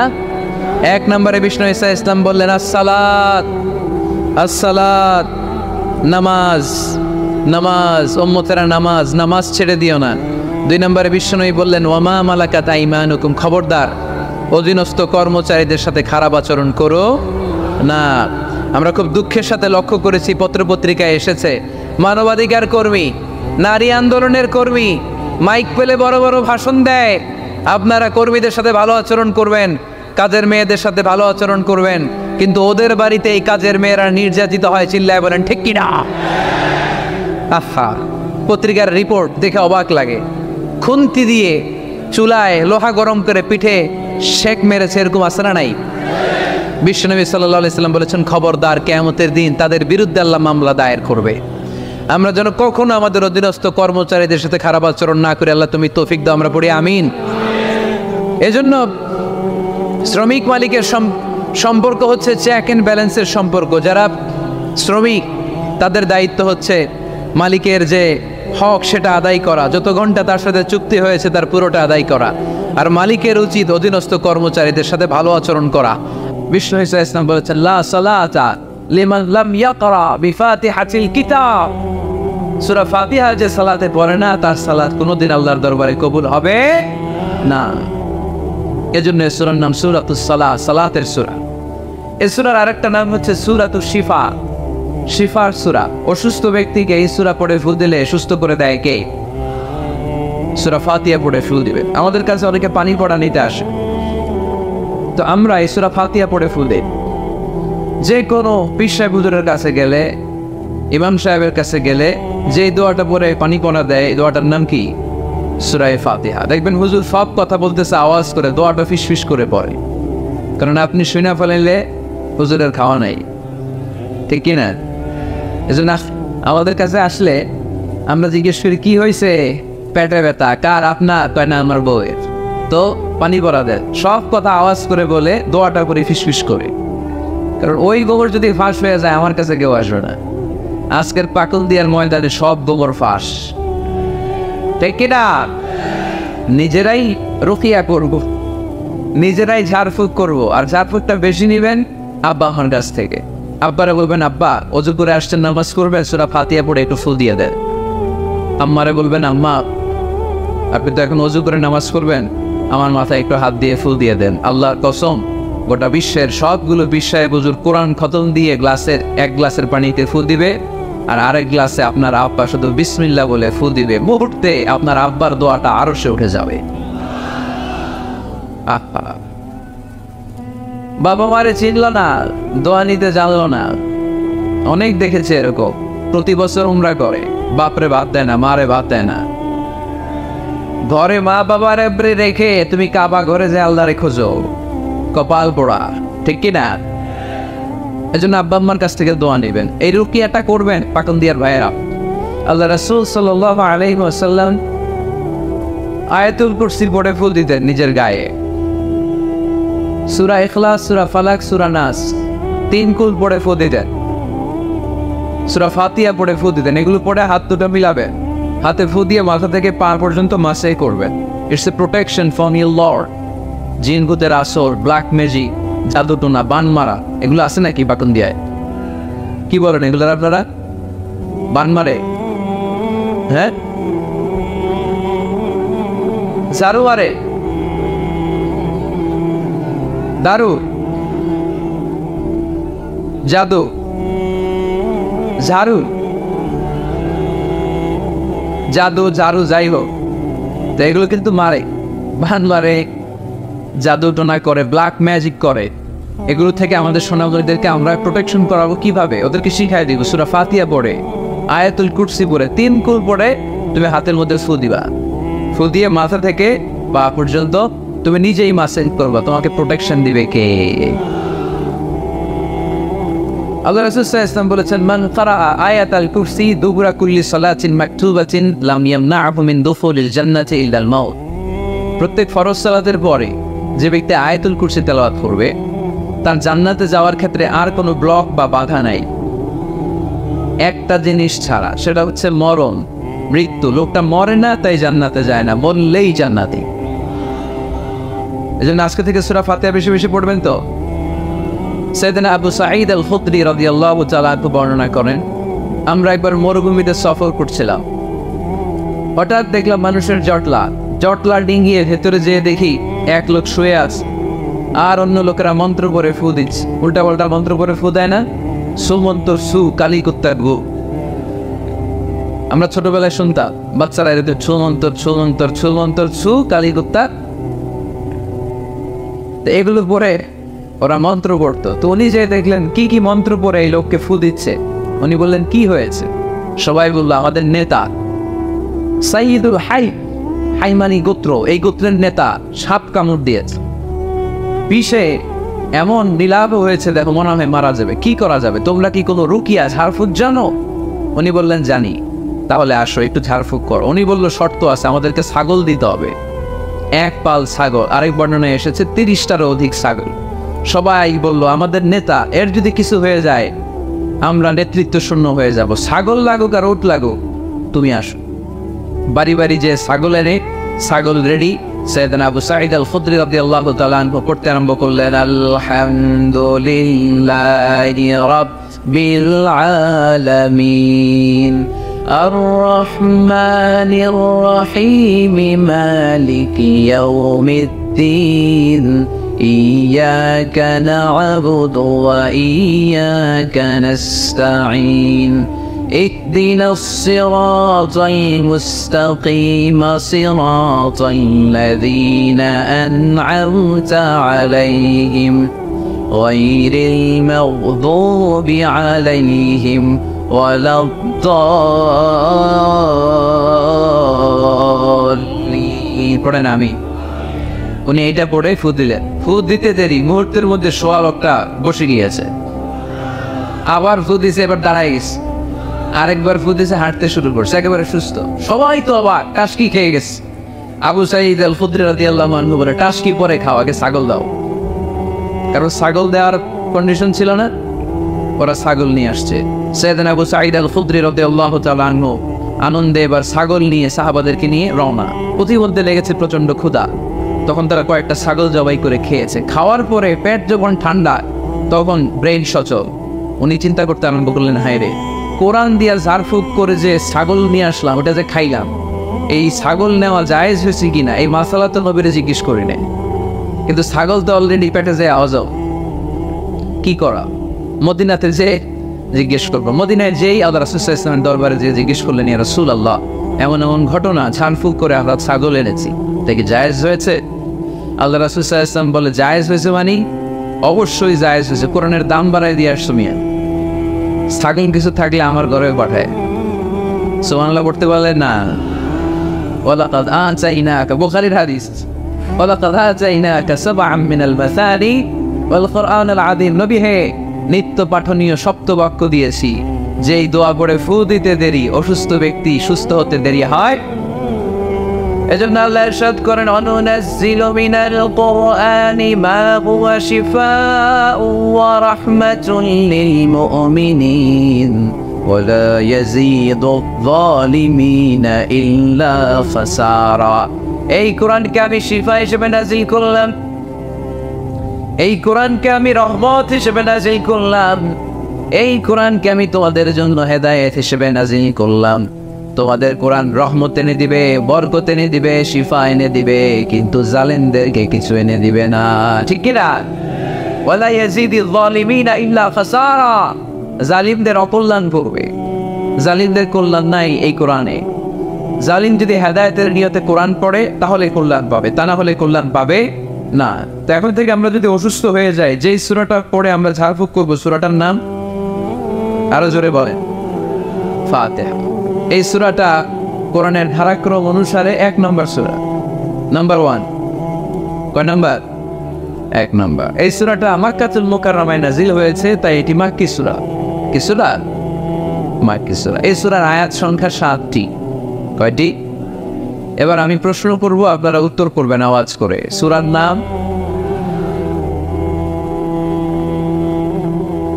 1 নম্বরে বিষ্ণু ঈসা ইসলাম বললেন আসসালাত, আসসালাত, নামাজ, নামাজ, উম্মতেরা নামাজ, নামাজ ছেড়ে দিও না। 2 নম্বরে বিষ্ণুই বললেন ওয়ামা মালাকাত আইমানুকুম, খবরদার অধীনস্থ কর্মচারীদের সাথে খারাপ আচরণ করো না। আমরা খুব দুঃখের সাথে লক্ষ্য করেছি, পত্রপত্রিকায় এসেছে মানবাধিকার কর্মী, নারী আন্দোলনের কর্মী মাইক পেলে বড় বড় ভাষণ দেয়, আপনারা কর্মীদের সাথে ভালো আচরণ করবেন, কাজের মেয়েদের সাথে ভালো আচরণ করবেন, কিন্তু ওদের বাড়িতে এই কাজের মেয়েরা নির্যাতিত হয়, চিল্লায় বলেন ঠিক কিনা? আহা, পত্রিকার রিপোর্ট দেখে অবাক লাগে। খুন্তি দিয়ে চুলায় লোহা গরম করে পিঠে শেক মেরেছে, এরকম আছে না নাই? বিশ্বনবী সাল্লাল্লাহু আলাইহি সাল্লাম বলেছেন, খবরদার, কিয়ামতের দিন তাদের বিরুদ্ধে আল্লাহ মামলা দায়ের করবে। আমরা যেন কখনো আমাদের অধীনস্থ কর্মচারীদের সাথে খারাপ আচরণ না করে, আল্লাহ তুমি তৌফিক দাও, আমরা পড়ি আমিন। এজন্য শ্রমিক মালিকের সম্পর্ক হচ্ছে চেক অ্যান্ড ব্যালেন্সের সম্পর্ক। যারা শ্রমিক তাদের দায়িত্ব হচ্ছে মালিকের যে হক সেটা আদায় করা, যত ঘন্টা তার সাথে চুক্তি হয়েছে তার পুরোটা আদায় করা। আর মালিকের উচিত অধীনস্থ কর্মচারীদের সাথে ভালো আচরণ করা। বিষ্ণু ঈসা ইসলাম বলেছেন, লা সালাতা লিমান লাম ইয়াকরা বিফাতিহাতিল কিতাব। সূরা ফাতিহা যে সালাতে পড়ে না, তার সালাত কোনোদিন আল্লাহর দরবারে কবুল হবে না। এজন্য এই সূরার নাম সূরাতুস সালাহ, সালাতের সূরা। এই সূরার আরেকটা নাম হচ্ছে সূরাতুশ শিফা, শিফার সূরা। অসুস্থ ব্যক্তিকে এই সূরা পড়ে ফু দিলে সুস্থ করে দেয় কে? সূরা ফাতিহা পড়ে ফু দিবে। আমাদের কাছে অনেকে পানি পড়া নিতে আসে, তো আমরা এই সূরা ফাতিহা পড়ে ফু দিই। যে কোনো পীর সাহেব হুজুরের কাছে গেলে, ইমাম সাহেবের কাছে গেলে যে দোয়াটা পড়ে পানি পড়া দেয়, এই দোয়াটার নাম কি? সূরা ফাতিহা। দেখবেন হুজুর সব কথা বলতেছে আওয়াজ করে, দোয়াটা ফিসফিস করে পড়ে, কারণ আপনি শুনে ফেলাইলে হুজুরের খাওয়া নাই, ঠিক কিনা? এজন্য আমাদের কাছে আসলে আমরা জিজ্ঞেস করি, কি হয়েছে? পেটে ব্যথা। কার? আপনার? কয় না, আমার বউয়ের। তো পানি পড়া দেয়। সব কথা আওয়াজ করে বলে, দোয়াটা করে ফিসফিস করে, কারণ ওই গোবর যদি ফাঁস হয়ে যায় আমার কাছে কেউ আসবে না। আজকের পাকল দিয়ার ময়দানে সব গোবর ফাঁস, ঠিক কিনা? নিজেরাই রুকিয়া করব, নিজেরাই ঝাড়ফুঁক করব। আর ঝাড়ফুঁকটা বেশি নেবেন আব্বা আমার কাছ থেকে। আব্বারা বলবেন, আব্বা ওযু করে আসছেন, নামাজ করবেন, সূরা ফাতিহা পড়ে একটু ফুল দিয়ে দেন। আম্মারে বলবেন, আম্মা আপনি তো এখন ওযু করে নামাজ করবেন, আমার মাথায় একটু হাত দিয়ে ফুল দিয়ে দেন। আল্লাহর কসম, গোটা বিশ্বের সবগুলো বিশ্বায় বুজুর কোরআন খতম দিয়ে গ্লাসের এক গ্লাসের পানিতে ফুল দিবে, আর আরেক গ্লাসে আপনার আব্বা শুধু বিসমিল্লাহ বলে ফুল দিবে। মুহূর্তে আপনার আব্বার দোয়াটা আরশে উঠে যাবে। বাবা মারে চিনল না, দোয়া নিতে জানলো না। অনেক দেখেছে এরকম, প্রতি বছর উমরা করে, বাপরে ভাত দেয় না, মারে ভাত দেয় না। ঘরে মা বাবার রেখে তুমি কাবা ঘরে যে আল্লাহরে খোঁজো, কপাল পোড়া, ঠিক কিনা? এই জন্য আব্বা আম্মার কাছ থেকে দোয়া নেবেন, এই রুকিয়াটা করবেন। পাকন দিয়ার ভাইয়েরা, আল্লাহ রাসূল সাল্লাল্লাহু আলাইহি ওয়াসাল্লাম আয়াতুল কুরসি পড়ে ফুল দিতেন নিজের গায়ে। সূরা ইখলাস, সূরা ফালাক, সূরা নাস, 3 কুল পড়ে ফুল দিতেন। সূরা ফাতিহা পড়ে ফুল দিতেন। এগুলো পড়ে হাত দুটো মিলাবেন, হাতে ফু দিয়ে মাথা থেকে পা পর্যন্ত মাসাই করবেন। It's a protection from your Lord. জিন ভূতের আসর, ব্ল্যাক ম্যাজিক, জাদুটোনা, বান মারা, এগুলো আছে নাকি বাটন দিয়ায়? কি বলেন এগুলো আপনারা? বান মারে? হ্যাঁ, ঝাড়ু মারে, দারু, জাদু, ঝাড়ু, জাদু, ঝাড়ু, যাই হোক, তো এগুলো কিন্তু মারে, বান মারে, জাদু টোনা করে, ব্ল্যাক ম্যাজিক করে। এগুলো থেকে আমাদের সোনামণিদেরকে আমরা প্রোটেকশন করাবো কিভাবে? ওদেরকে শিখাই দিব। সূরা ফাতিহা পড়ে, আয়াতুল কুরসি পড়ে, 3 কুল পড়ে তুমি হাতের মধ্যে ফু দিবা। ফু দিয়ে মাথা থেকে পা পর্যন্ত তুমি নিজেই মাসেজ করবা। তোমাকে প্রোটেকশন দিবে কে? আল্লাহ রাসূল সাল্লাল্লাহু আলাইহি ওয়াসাল্লাম বলেছেন, মান ক্বারাআ আয়াতাল কুরসি দুবুরা কুল্লি সালাতিন মাকতুবাতিন লাম ইয়ামনাহু মিন দুখুলিল জান্নাতি ইল্লাল মাউত। প্রত্যেক ফরজ সালাতের পরে যে ব্যক্তি আয়াতুল কুরসি তেলাওয়াত করবে, তার জান্নাতে যাওয়ার ক্ষেত্রে আর কোনো ব্লক বা বাধা নাই, একটা জিনিস ছাড়া, সেটা হচ্ছে মরণ, মৃত্যু। লোকটা মরে না তাই জান্নাতে যায় না, মরলেই জান্নাতি। এজন্য আজকে থেকে সূরা ফাতিহা বেশি বেশি পড়বেন। তো সাইয়েদনা আবু সাঈদ আল খুদরি রাদিয়াল্লাহু তাআলা বর্ণনা করেন, আমরা একবার মরুভূমিতে সফর করছিলাম, হঠাৎ দেখলাম মানুষের জটলা ডিঙ্গিয়ে ভেতরে যেয়ে দেখি এক লোক শুয়ে আছে, আর অন্য লোকেরা মন্ত্র করে ফু দিচ্ছে। উল্টা পাল্টা মন্ত্র করে ফু দেয় না? সুমন্তর সু, কালী কুত্তার গু। আমরা ছোটবেলায় শুনতাম, বাচ্চারা এরকম ছুমন্তর ছুমন্তর ছুমন্তর সু, কালী কুত্তা। এগুলো পরে ওরা মন্ত্র পড়তো। তো উনি যে দেখলেন কি কি মন্ত্র পড়ে এই লোককে ফু দিচ্ছে, উনি বললেন কি হয়েছে? সবাই বললো আমাদের নেতা সাইয়্যিদুল হাই, হাইমানি গোত্র, এই গোত্রের নেতা সাপ কামড় দিয়েছে, বিষে এমন নীলাভ হয়েছে, দেখো মনে হয় মারা যাবে, কি করা যাবে? তোমরা কি কোনো রুকিয়া ঝাড়ফুঁক জানো? উনি বললেন জানি। তাহলে আসো একটু ঝাড়ফুঁক করো। উনি বললো শর্ত আছে, আমাদেরকে ছাগল দিতে হবে, 1 পাল ছাগল। আরেক বর্ণনায় এসেছে 30টারও অধিক ছাগল। সবাই বলল আমাদের নেতা, এর যদি কিছু হয়ে যায় আমরা নেতৃত্ব শূন্য হয়ে যাব, ছাগল লাগুক আর উট লাগুক, তুমি আসো। বাড়ি বাড়ি যে ছাগল এনে, ছাগল রেডি। সাইয়েদনা আবু সাঈদ আল খুদরি রাদিয়াল্লাহু তাআলা আনহু পড়তে আরম্ভ করলেন, আলহামদুলিল্লাহি রাব্বিল আলামিন আর-রাহমানির রাহিম মালিকি ইয়াউমিদ্দিন ইয়্যাকা না'বুদু ওয়া ইয়্যাকা নাস্তাঈন اهدنا الصراط المستقيم صراط الذين أنعمت عليهم غير المغضوب عليهم ولا الضالين। পড়েন আমি। উনি এটা পড়ে ফু দিলেন। ফু দিতে দেরি, মুহূর্তের মধ্যে সোয়া লোকটা বসে গিয়েছে। আবার ফু দিছে, এবার দাঁড়াই গেছে। আরেকবার ফু দিছে, হাঁটতে শুরু করছে, একেবারে সুস্থ। সবাই তো অবাক, টাসকি খেয়ে গেছে। আবু সাঈদ আল খুদরি রাদিয়াল্লাহু আনহু বলে, টাসকি পরে খাও, আগে ছাগল দাও। কারণ ছাগল দেওয়ার কন্ডিশন ছিল না, ওরা ছাগল নিয়ে আসছে। সাইয়েদনা আবু সাঈদ আল খুদরি রাদিয়াল্লাহু তাআলা আনহু আনন্দে এবার ছাগল নিয়ে সাহাবাদেরকে নিয়ে রওনা। প্রতিমধ্যে লেগেছে প্রচন্ড ক্ষুধা, তখন তারা কয়েকটা ছাগল জবাই করে খেয়েছে। খাওয়ার পরে পেট যখন ঠান্ডা, তখন ব্রেন সচল। উনি চিন্তা করতে আরম্ভ করলেন, হায় রে, কোরআন দিয়া ঝাড়ফুঁক করে যে ছাগল নিয়ে আসলাম, ওটা যে খাইলাম, এই ছাগল নেওয়া জায়েজ হয়েছে কিনা এই মাসালা তো নবীরে জিজ্ঞেস করি নাই, কিন্তু ছাগল তো অলরেডি পেটে যে আওয়াজও, কি করা? মদিনাতে যে জিজ্ঞেস করবো। মদিনায় যেই আল্লাহ রাসূল সাল্লাল্লাহু আলাইহি ওয়াসাল্লামের দরবারে যে জিজ্ঞেস করলেন, ইয়া রাসূলুল্লাহ, এমন এমন ঘটনা, ঝাড়ফুঁক করে আমরা ছাগল এনেছি, এটা কি জায়েজ হয়েছে? আল্লাহ রাসূল সাল্লাল্লাহু আলাইহি ওয়াসাল্লাম বলে, জায়েজ হয়েছে মানে? অবশ্যই জায়েজ হয়েছে, কোরআনের দাম বাড়ায় দিয়ে আসছো মিয়া। ছাগল কিছু থাকলে আমার ঘরে পাঠায়। সুবহানাল্লাহ পড়তে বলে না? ওয়ালাকাদ আতাইনাকা, বুখারীর হাদিস, ওয়ালাকাদ আতাইনাকা সাবআম মিনাল মাসানি ওয়াল কুরআনুল আযীম। নবী হে, নিত্য পাঠনীয় সপ্তবাক্য দিয়েছি, যেই দোয়া পড়ে ফু দিতে দেরি, অসুস্থ ব্যক্তি সুস্থ হতে দেরি হয়। এজন্য আল্লাহ ইরশাদ করেন, অনুনাজ্জিলু মিনাল কুরআনি মা হুয়া শিফাউন ওয়া রাহমাতুন লিল মুমিনিন ওয়া লা ইয়াজিদুয যালিমিনা ইল্লা খাসারা। এই কোরআনকে আমি শিফা হিসেবে নাযিল করলাম, এই কোরআনকে আমি রহমত হিসেবে নাযিল করলাম, এই কোরআনকে আমি তোমাদের জন্য হেদায়েত হিসেবে নাযিল করলাম। তোমাদের কোরআন রহমত এনে দিবে, বরকত এনে দিবে, শিফা এনে দিবে, কিন্তু জালেমদেরকে কিছু এনে দিবে না, ঠিক কি না? ওয়ালা ইয়াজিদিয যালিমিনা ইল্লা খাসারা। জালিমদের অকল্যাণ করবে, জালিমদের কল্যাণ নাই এই কোরআনে। জালিম যদি হেদায়েতের নিয়তে কোরআন পড়ে তাহলে কল্যাণ পাবে, তা না হলে কল্যাণ পাবে না। তো এখন থেকে আমরা যদি অসুস্থ হয়ে যাই, যেই সূরাটা পড়ে আমরা ঝাড়ফুঁক করবো, সূরাটার নাম আরো জোরে বলেন, ফাতিহা। এই সূরাটা কোরআনের ধারাক্রম অনুসারে 1 নম্বর সূরা, নাম্বার 1। কয় নাম্বার? 1 নম্বর। এই সূরাটা মক্কাতুল মুকাররমায় নাজিল হয়েছে, তাই এটি মাক্কি সূরা। কি সূরা? মাক্কি সূরা। এই সূরার আয়াত সংখ্যা 7টি। কয়টি? এবার আমি প্রশ্ন করব, আপনারা উত্তর করবেন আওয়াজ করে। সূরার নাম,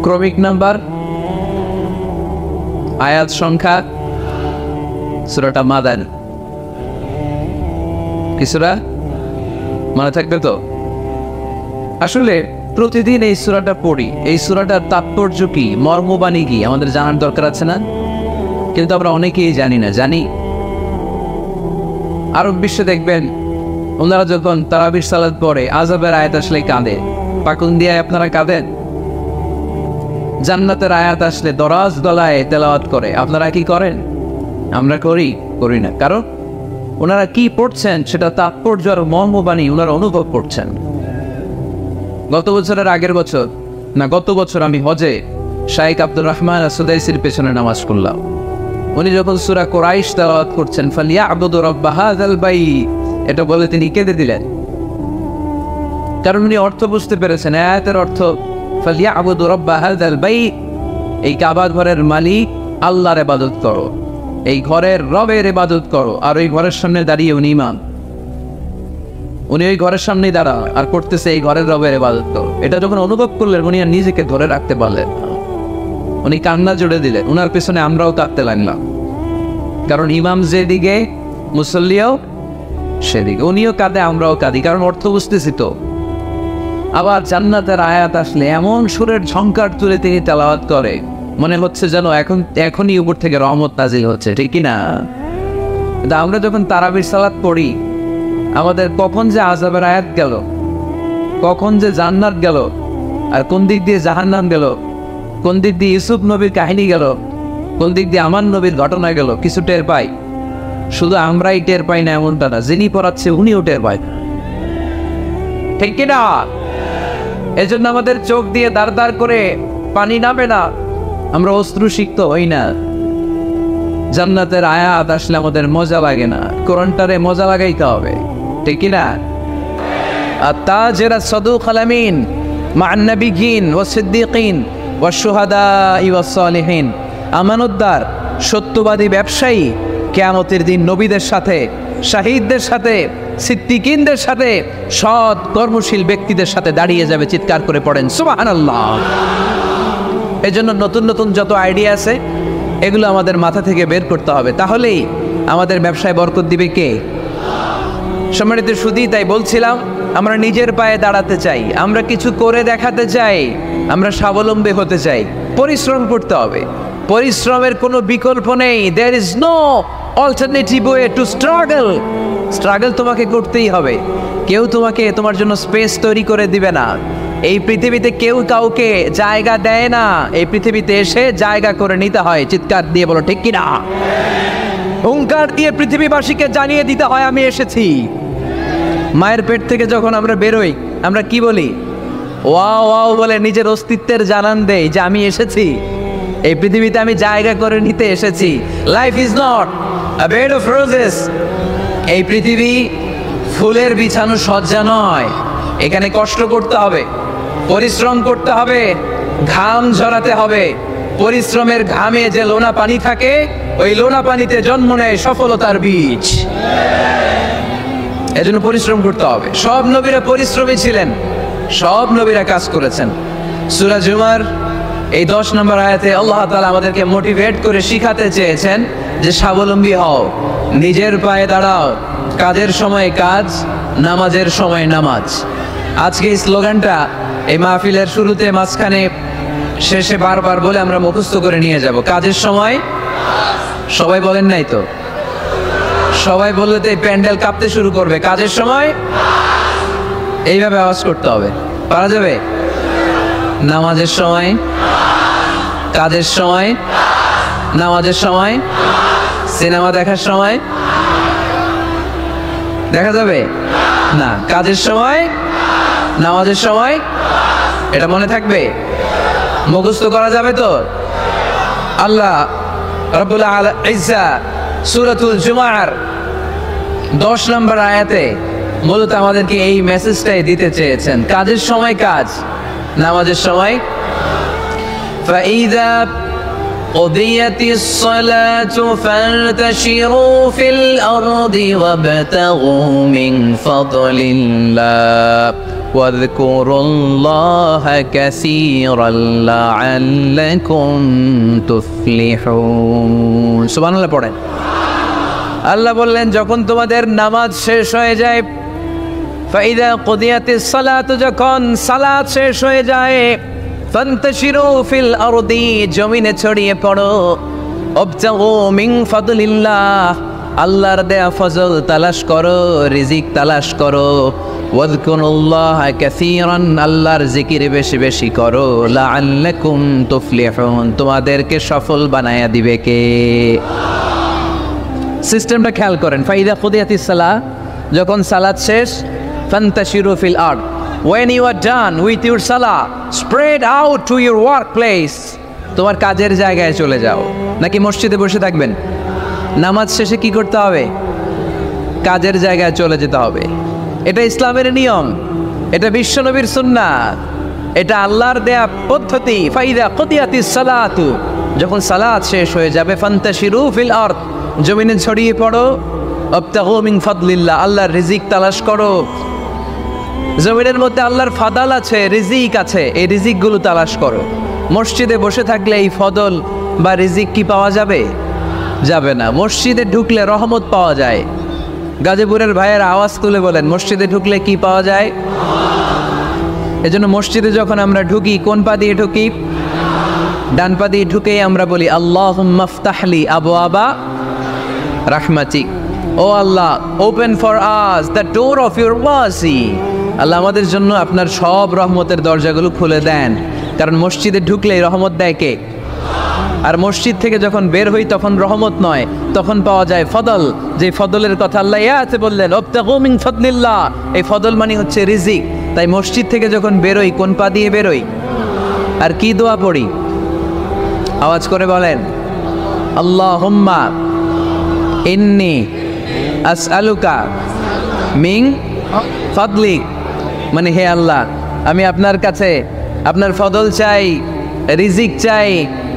ক্রমিক নাম্বার, আয়াত সংখ্যা। সূরাটা মাদানী। কি সূরা? মনে থাকবে তো? আসলে প্রতিদিন এই সূরাটা পড়ি, এই সূরাটার তাৎপর্য কি, মর্মবাণী কি আমাদের জানার দরকার আছে না? কিন্তু আমরা অনেকেই জানি না। জানি আরব বিশ্বে দেখবেন, ওনারা যখন তারাবির সালাত পড়ে, আযাবের আয়াত আসলে কাঁদে। পাকুন দিয়ে আপনারা কাঁদেন? জান্নাতের আয়াত আসলে দরাজ গলায় তেলাওয়াত করে। আপনারা কি করেন? আমরা করি না। কারণ ওনারা কি পড়ছেন সেটা তাৎপর্য আর মর্মবাণী ওনারা অনুভব করছেন। গত বছরের আগের বছর না গত বছর আমি হজে শাইখ আব্দুর রহমান সুদাইসির পেছনে নামাজ পড়লাম। উনি যখন সূরা কুরাইশ তেলাওয়াত করছেন ফালিয়াবুদু রাব্ব হাযাল বাইত, এটা বলে তিনি কেঁদে দিলেন, কারণ উনি অর্থ বুঝতে পেরেছেন। আয়াতের অর্থ ফালিয়াবুদু রাব্ব হাযাল বাইত, এই কাবা ঘরের মালিক আল্লাহর ইবাদত করো, এই ঘরের রবের ইবাদত করো। আর ওই ঘরের সামনে দাঁড়িয়ে উনি ইমাম, উনি ওই ঘরের সামনেই দাঁড়া আর করতেছে এই ঘরের রবের ইবাদত করো। এটা যখন অনুভব করলেন উনি আর নিজেকে ধরে রাখতে পারলেন না, উনি কান্না জুড়ে দিলেন। উনার পেছনে আমরাও কাঁদতে লাগলাম, কারণ ইমাম যেদিকে মুসল্লিও সেদিকে, উনিও কাঁদে আমরাও কাঁদি, কারণ অর্থ বুঝতেছি তো। আবার জান্নাতের আয়াত আসলে এমন সুরের ঝংকার তুলে তিনি তেলাওয়াত করে, মনে হচ্ছে যেন এখনই উপর থেকে রহমত নাজিল হচ্ছে, ঠিক কি না? আমরা যখন তারাবির সালাত পড়ি, আমাদের কখন যে আযাবের আয়াত গেল, কখন যে জান্নাত গেল, আর কোন দিক দিয়ে জাহান্নাম গেল, কোন দিক দিয়ে ইউসুফ নবীর কাহিনী গেল, কোন দিক দিয়ে আমার নবীর ঘটনা গেল, কিছু টের পাই। শুধু আমরাই টের পাই না এমনটা না, যিনি পড়াচ্ছে উনিও টের পায়, ঠিক কিনা? এজন্য আমাদের চোখ দিয়ে দাঁড় দাঁড় করে পানি নামে না, আমরা অশ্রুসিক্ত হই না। জান্নাতের আয়াত আসলে আমাদের মজা লাগে না, কোরআনটারে মজা লাগাইতে হবে, ঠিক কিনা? আত-তাজির আস-সাদুক আল-আমিন মা'আন নাবিয়্যিন ওয়াস-সিদ্দীকিন ওয়াশ-শুহাদা'i ওয়াস-সালিহিন, আমানতদার সত্যবাদী ব্যবসায়ী কিয়ামতের দিন নবীদের সাথে, শাহীদদের সাথে, সিদ্দীকিনদের সাথে, সৎ কর্মশীল ব্যক্তিদের সাথে দাঁড়িয়ে যাবে। চিৎকার করে পড়েন সুবহানাল্লাহ। এজন্য নতুন নতুন যত আইডিয়া আছে এগুলো আমাদের মাথা থেকে বের করতে হবে, তাহলেই আমাদের ব্যবসায় বরকত দিবে কে? সম্মানিত সুধী, তাই বলছিলাম আমরা নিজের পায়ে দাঁড়াতে চাই, আমরা কিছু করে দেখাতে চাই, আমরা স্বাবলম্বী হতে চাই, পরিশ্রম করতে হবে। পরিশ্রমের কোনো বিকল্প নেই। There is no alternative way to struggle. Struggle তোমাকে করতেই হবে, কেউ তোমার জন্য স্পেস তৈরি করে দিবে না। এই পৃথিবীতে কেউ কাউকে জায়গা দেয় না, এই পৃথিবীতে এসে জায়গা করে নিতে হয়। চিৎকার দিয়ে বলো ঠিক কিনা? হুঙ্কার দিয়ে পৃথিবীবাসীকে জানিয়ে দিতে হয় আমি এসেছি। মায়ের পেট থেকে যখন আমরা বেরোই আমরা কি বলি? ওয়াও ওয়াও বলে নিজের অস্তিত্বের জানান দেই যে আমি এসেছি, এই পৃথিবীতে আমি জায়গা করে নিতে এসেছি। Life is not a bed of roses. এই পৃথিবী ফুলের বিছানো সজ্জা নয়, এখানে কষ্ট করতে হবে, পরিশ্রম করতে হবে, ঘাম ঝরাতে হবে। পরিশ্রমের ঘামে যে লোনা পানি থাকে, ওই লোনা পানিতে জন্ম নেয় সফলতার বীজ। এজন্য পরিশ্রম করতে হবে। সব নবীরা পরিশ্রমী ছিলেন, সব নবীরা কাজ করেছেন। সূরা জুমার এই 10 নম্বর আয়াতে আল্লাহ তাআলা আমাদেরকে মোটিভেট করে শিখাতে চেয়েছেন যে স্বাবলম্বী হও, নিজের পায়ে দাঁড়াও, কাজের সময় কাজ, নামাজের সময় নামাজ। আজকে এই স্লোগানটা এই মাহফিলের শুরুতে, মাঝখানে, শেষে বারবার বলে আমরা মুখস্থ করে নিয়ে যাব। কাজের সময়, সবাই বলেন নাই তো? সবাই বললে তো এই প্যান্ডেল কাঁপতে শুরু করবে। কাজের সময় এইভাবে আওয়াজ করতে হবে, পারা যাবে? নামাজের সময়, কাজের সময়, নামাজের সময়, সিনেমা দেখার সময় দেখা যাবে না? কাজের সময়, নামাজের সময়, এটা মনে থাকবে? মুখস্থ করা যাবে তো? আল্লাহ রাব্বুল ইজ্জা সূরাতুল জুমার 10 নম্বর আয়াতে মূলত আমাদেরকে এই মেসেজটাই দিতে চেয়েছেন। কাজের সময় কাজ, নামাজের সময়। فَإِذَا قُضِيَتِ الصَّلَاةُ فَانتَشِرُوا فِي الْأَرْضِ وَابْتَغُوا مِنْ فَضْلِ اللَّهِ واذكروا الله كثيرا لعلكم تفلحون। সুবহানাল্লাহ পড়েন। আল্লাহ বললেন যখন তোমাদের নামাজ শেষ হয়ে যায়, ফাইদা কুদিয়াতিস সালাতু, যখন সালাত শেষ হয়ে যায়, ফান্তাশিরু ফিল আরদি, জমিনে ছড়িয়ে পড়ো, ওয়াবতাগু মিন ফাদলিল্লাহ, আল্লাহর দেয়া ফজল তালাশ করো, রিজিক তালাশ করো। ওয়াযকুরুল্লাহা কাসীরান, আল্লাহর জিকির বেশি বেশি করো। লাআল্লাকুম তুফলিহুন, তোমাদেরকে সফল বানায়া দিবে কে? সিস্টেমটা খেয়াল করেন। ফাইদা কুদিয়াতিস সালাহ, যখন সালাত শেষ, ফান্তাশিরু ফিল আরদ, when you are done with your salah, spread out to your workplace. তোমার কাজের জায়গায় চলে যাও। নাকি মসজিদে বসে থাকবেন? নামাজ শেষে কি করতে হবে? কাজের জায়গায় চলে যেতে হবে। এটা ইসলামের নিয়ম, এটা বিশ্বনবীর সুন্নাত, এটা আল্লাহর দেয়া পদ্ধতি। ফাইদা কুদিয়াতিস সালাতু, যখন সালাত শেষ হয়ে যাবে, ফান্তাশিরু ফিল আরদ, জমিনে ছড়িয়ে পড়ো। আবতাগু মিন ফাদলিল্লাহ, আল্লাহর রিজিক তালাশ করো। জমিনের মধ্যে আল্লাহর ফাদাল আছে, রিজিক আছে, এই রিজিকগুলো তালাশ করো। মসজিদে বসে থাকলে এই ফদল বা রিজিক কি পাওয়া যাবে? যাবে না। মসজিদে ঢুকলে রহমত পাওয়া যায়। গাজীপুরের ভাইয়ের আওয়াজ তুলে বলেন, মসজিদে ঢুকলে কি পাওয়া যায়? এজন্য মসজিদে যখন আমরা ঢুকি, কোন পা দিয়ে ঢুকি? ডান পা দিয়ে ঢুকেই আমরা বলি আল্লাহুম্মা ফতাহলি আবওয়াবা রাহমাতিক। O Allah, open for us the door of your mercy. আল্লাহ আমাদের জন্য আপনার সব রহমতের দরজাগুলো খুলে দেন। কারণ মসজিদে ঢুকলেই রহমত দেয় কে? আর মসজিদ থেকে যখন বের হই তখন রহমত নয়, তখন পাওয়া যায় ফদল। যে ফদলের কথা আল্লাহ ইয়াতে বললেন, আবতাগু মিন ফাদলিল্লাহ, এই ফদল মানে হচ্ছে রিজিক। তাই মসজিদ থেকে যখন বেরোই, কোন পা দিয়ে বেরোই? আর কি দোয়া পড়ি? আওয়াজ করে বলেন, আল্লাহুম্মা ইন্নী আসআলুকা মিন ফাদলিক, মানে হে আল্লাহ, আমি আপনার কাছে আপনার ফদল চাই, রিজিক চাই।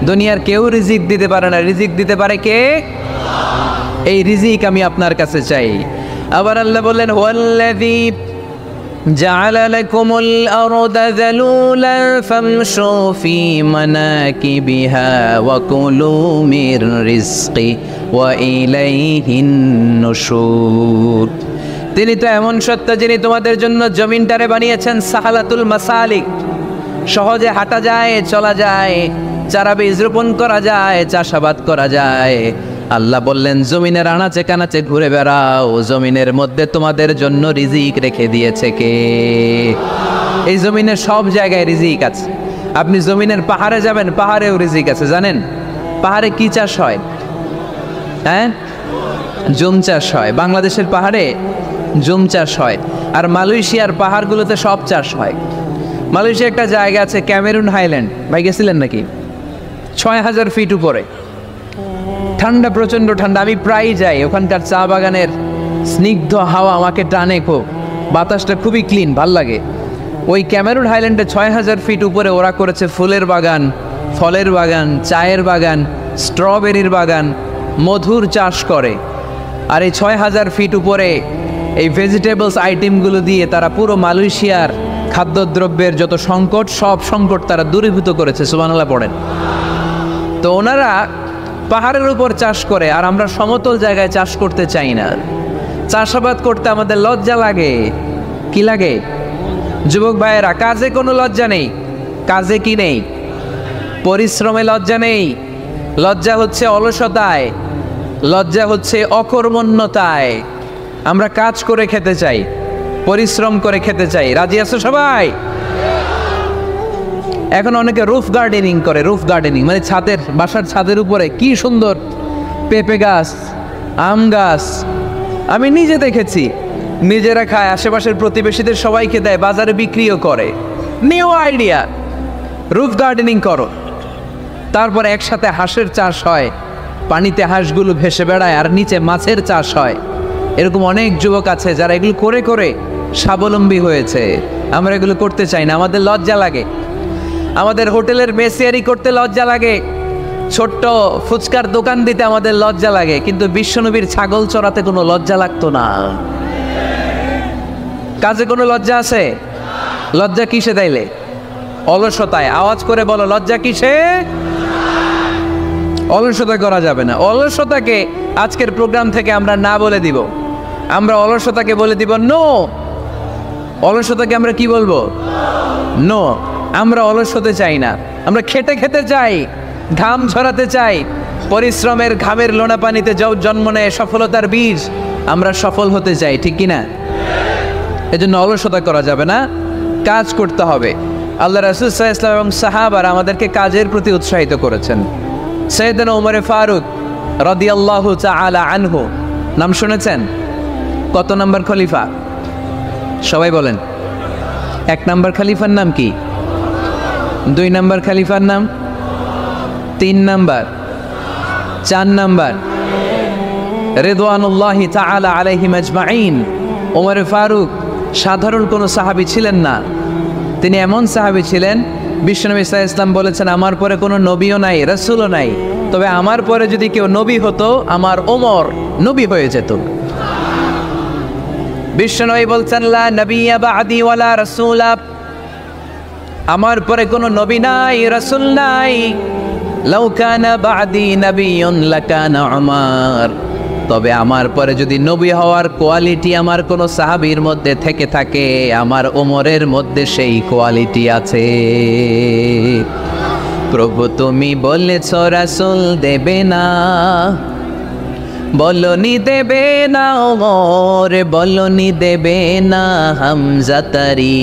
দুনিয়ার কেউ রিজিক দিতে পারে না, রিজিক দিতে পারে কে? এই রিজিক আমি আপনার কাছে চাই। আবার আল্লাহ বললেন, হুয়াল্লাযী জাআলা লাকুমুল আরদা যালুলান ফামশু ফি মানাকিবিহা ওয়া কুলু মির রিজকি ওয়া ইলাইহিন নুশুর। তিনি তো এমন সত্তা যিনি তোমাদের জন্য জমিনটারে বানিয়েছেন সাহালাতুল মাসালিক, সহজে হাঁটা যায়, চলা যায়, চারা বীজ রোপণ করা যায়, চাষাবাদ করা যায়। আল্লাহ বললেন, জমিনের আনাচে কানাচে ঘুরে বেড়াও, জমিনের মধ্যে তোমাদের জন্য রিজিক রেখে দিয়েছে কে? এই জমিনের সব জায়গায় রিজিক আছে। আপনি জমিনের পাহাড়ে যাবেন, পাহাড়েও রিজিক আছে। জানেন পাহাড়ে কি চাষ হয়? হ্যাঁ, জুম চাষ হয়। বাংলাদেশের পাহাড়ে জুম চাষ হয়, আর মালয়েশিয়ার পাহাড়গুলোতে সব চাষ হয়। মালয়েশিয়া একটা জায়গা আছে ক্যামেরুন হাইল্যান্ড, ভাই গেছিলেন নাকি? ৬,০০০ ফিট উপরে, ঠান্ডা, প্রচণ্ড ঠান্ডা। আমি প্রায় যাই, ওখানকার চা বাগানের স্নিগ্ধ হাওয়া আমাকে টানে খুব, বাতাসটা খুবই ক্লিন, ভাল লাগে। ওই ক্যামেরুন হাইল্যান্ডে ৬,০০০ ফিট উপরে ওরা করেছে ফুলের বাগান, ফলের বাগান, চায়ের বাগান, স্ট্রবেরির বাগান, মধুর চাষ করে। আর এই ৬,০০০ ফিট উপরে এই ভেজিটেবলস আইটেমগুলো দিয়ে তারা পুরো মালয়েশিয়ার খাদ্যদ্রব্যের যত সংকট, সব সংকট তারা দূরীভূত করেছে। সুবহানাল্লাহ পড়েন। তো ওনারা পাহাড়ের উপর চাষ করে, আর আমরা সমতল জায়গায় চাষ করতে চাই না। চাষাবাদ করতে আমাদের লজ্জা লাগে। কি লাগে? যুবক ভাইয়েরা, কাজে কোনো লজ্জা নেই। কাজে কি নেই? পরিশ্রমে লজ্জা নেই। লজ্জা হচ্ছে অলসতায়, লজ্জা হচ্ছে অকর্মণ্যতায়। আমরা কাজ করে খেতে চাই, পরিশ্রম করে খেতে চাই। রাজি আছো সবাই? এখন অনেকে রুফ গার্ডেনিং করে। রুফ গার্ডেনিং মানে ছাদের, বাসার ছাদের উপরে কি সুন্দর পেঁপে গাছ, আম গাছ। আমি নিজে দেখেছি, নিজেরা খায়, আশেপাশের প্রতিবেশীদের সবাইকে দেয়, বাজারে বিক্রিও করে। নিউ আইডিয়া, রুফ গার্ডেনিং করো। তারপর একসাথে হাঁসের চাষ হয়, পানিতে হাঁসগুলো ভেসে বেড়ায়, আর নিচে মাছের চাষ হয়। এরকম অনেক যুবক আছে যারা এগুলো করে করে স্বাবলম্বী হয়েছে। আমরা এগুলো করতে চাই না, আমাদের লজ্জা লাগে। আমাদের হোটেলের মেসিয়ারি করতে লজ্জা লাগে, ছোট্ট ফুচকার দোকান দিতে আমাদের লজ্জা লাগে, কিন্তু বিশ্বনবীর ছাগল চড়াতে কোনো লজ্জা লাগতো না। কাজে কোনো লজ্জা আছে? লজ্জা কিসে তাইলে? অলসতায়। আওয়াজ করে বলো, লজ্জা কিসে? অলসতা করা যাবে না। অলসতাকে আজকের প্রোগ্রাম থেকে আমরা না বলে দিব। আমরা অলসতাকে বলে দিব নো। অলসতাকে আমরা কি বলবো? নো। আমরা অলস হতে চাই না, আমরা খেটে খেতে চাই, ঘাম ঝরাতে চাই। পরিশ্রমের ঘামের লোনা পানিতে জন্ম নেয় সফলতার বীজ। আমরা সফল হতে চাই, ঠিক কিনা? এজন্য অলসতা করা যাবে না, কাজ করতে হবে। আল্লাহ রাসূল সাল্লাল্লাহু আলাইহি ওয়াসাল্লাম এবং সাহাবারা আমাদেরকে কাজের প্রতি উৎসাহিত করেছেন। সাইয়েদনা ওমর ফারুক রাদিয়াল্লাহু তাআলা আনহু, নাম শুনেছেন? কত নম্বর খলিফা? সবাই বলেন। এক নাম্বার খলিফার নাম কি? 2 নাম্বার খলিফার নাম? 3 নাম্বার? 4 নাম্বার? রিদওয়ানুল্লাহি তাআলা আলাইহিম আজমাইন। ওমর ফারুক সাধারণ কোনো সাহাবী ছিলেন না, তিনি এমন সাহাবী ছিলেন, বিশ্বনবী সাল্লাল্লাহু আলাইহি ওয়াসাল্লাম বলেছেন আমার পরে কোনো নবীও নাই, রাসূলও নাই, তবে আমার পরে যদি কেউ নবী হতো আমার ওমর নবী হয়ে যেত। বিশ্বনবী বলছেন লা নবিয়্যা বা'দি ওয়ালা রাসূলা, আমার পরে কোনো নবী নাই, রাসূল নাই। লাউ কানা বা'দি নাবিয়্যুন লাকানা উমর, তবে আমার পরে যদি নবী হওয়ার কোয়ালিটি আমার কোনো সাহাবীর মধ্যে থেকে থাকে, আমার ওমরের মধ্যে সেই কোয়ালিটি আছে। প্রভু তুমি বলেছ রাসূল দেবে না, বলনি দেবে না ওমর, বলনি দেবে না হামজা তারি,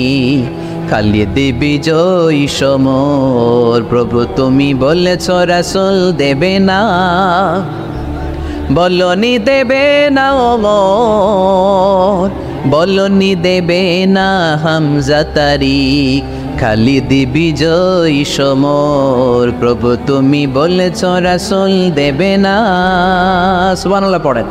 খালিদ বিজয়ী সমর। প্রভু তুমি বলেছ রাসূল দেবে না, বলনি দেবে না ওমর, বলনি দেবে না হামজা তারি, খালিদ বিজয়ী সমর। প্রভু তুমি বলেছ রাসূল দেবে না। সুবহানাল্লাহ পড়েন।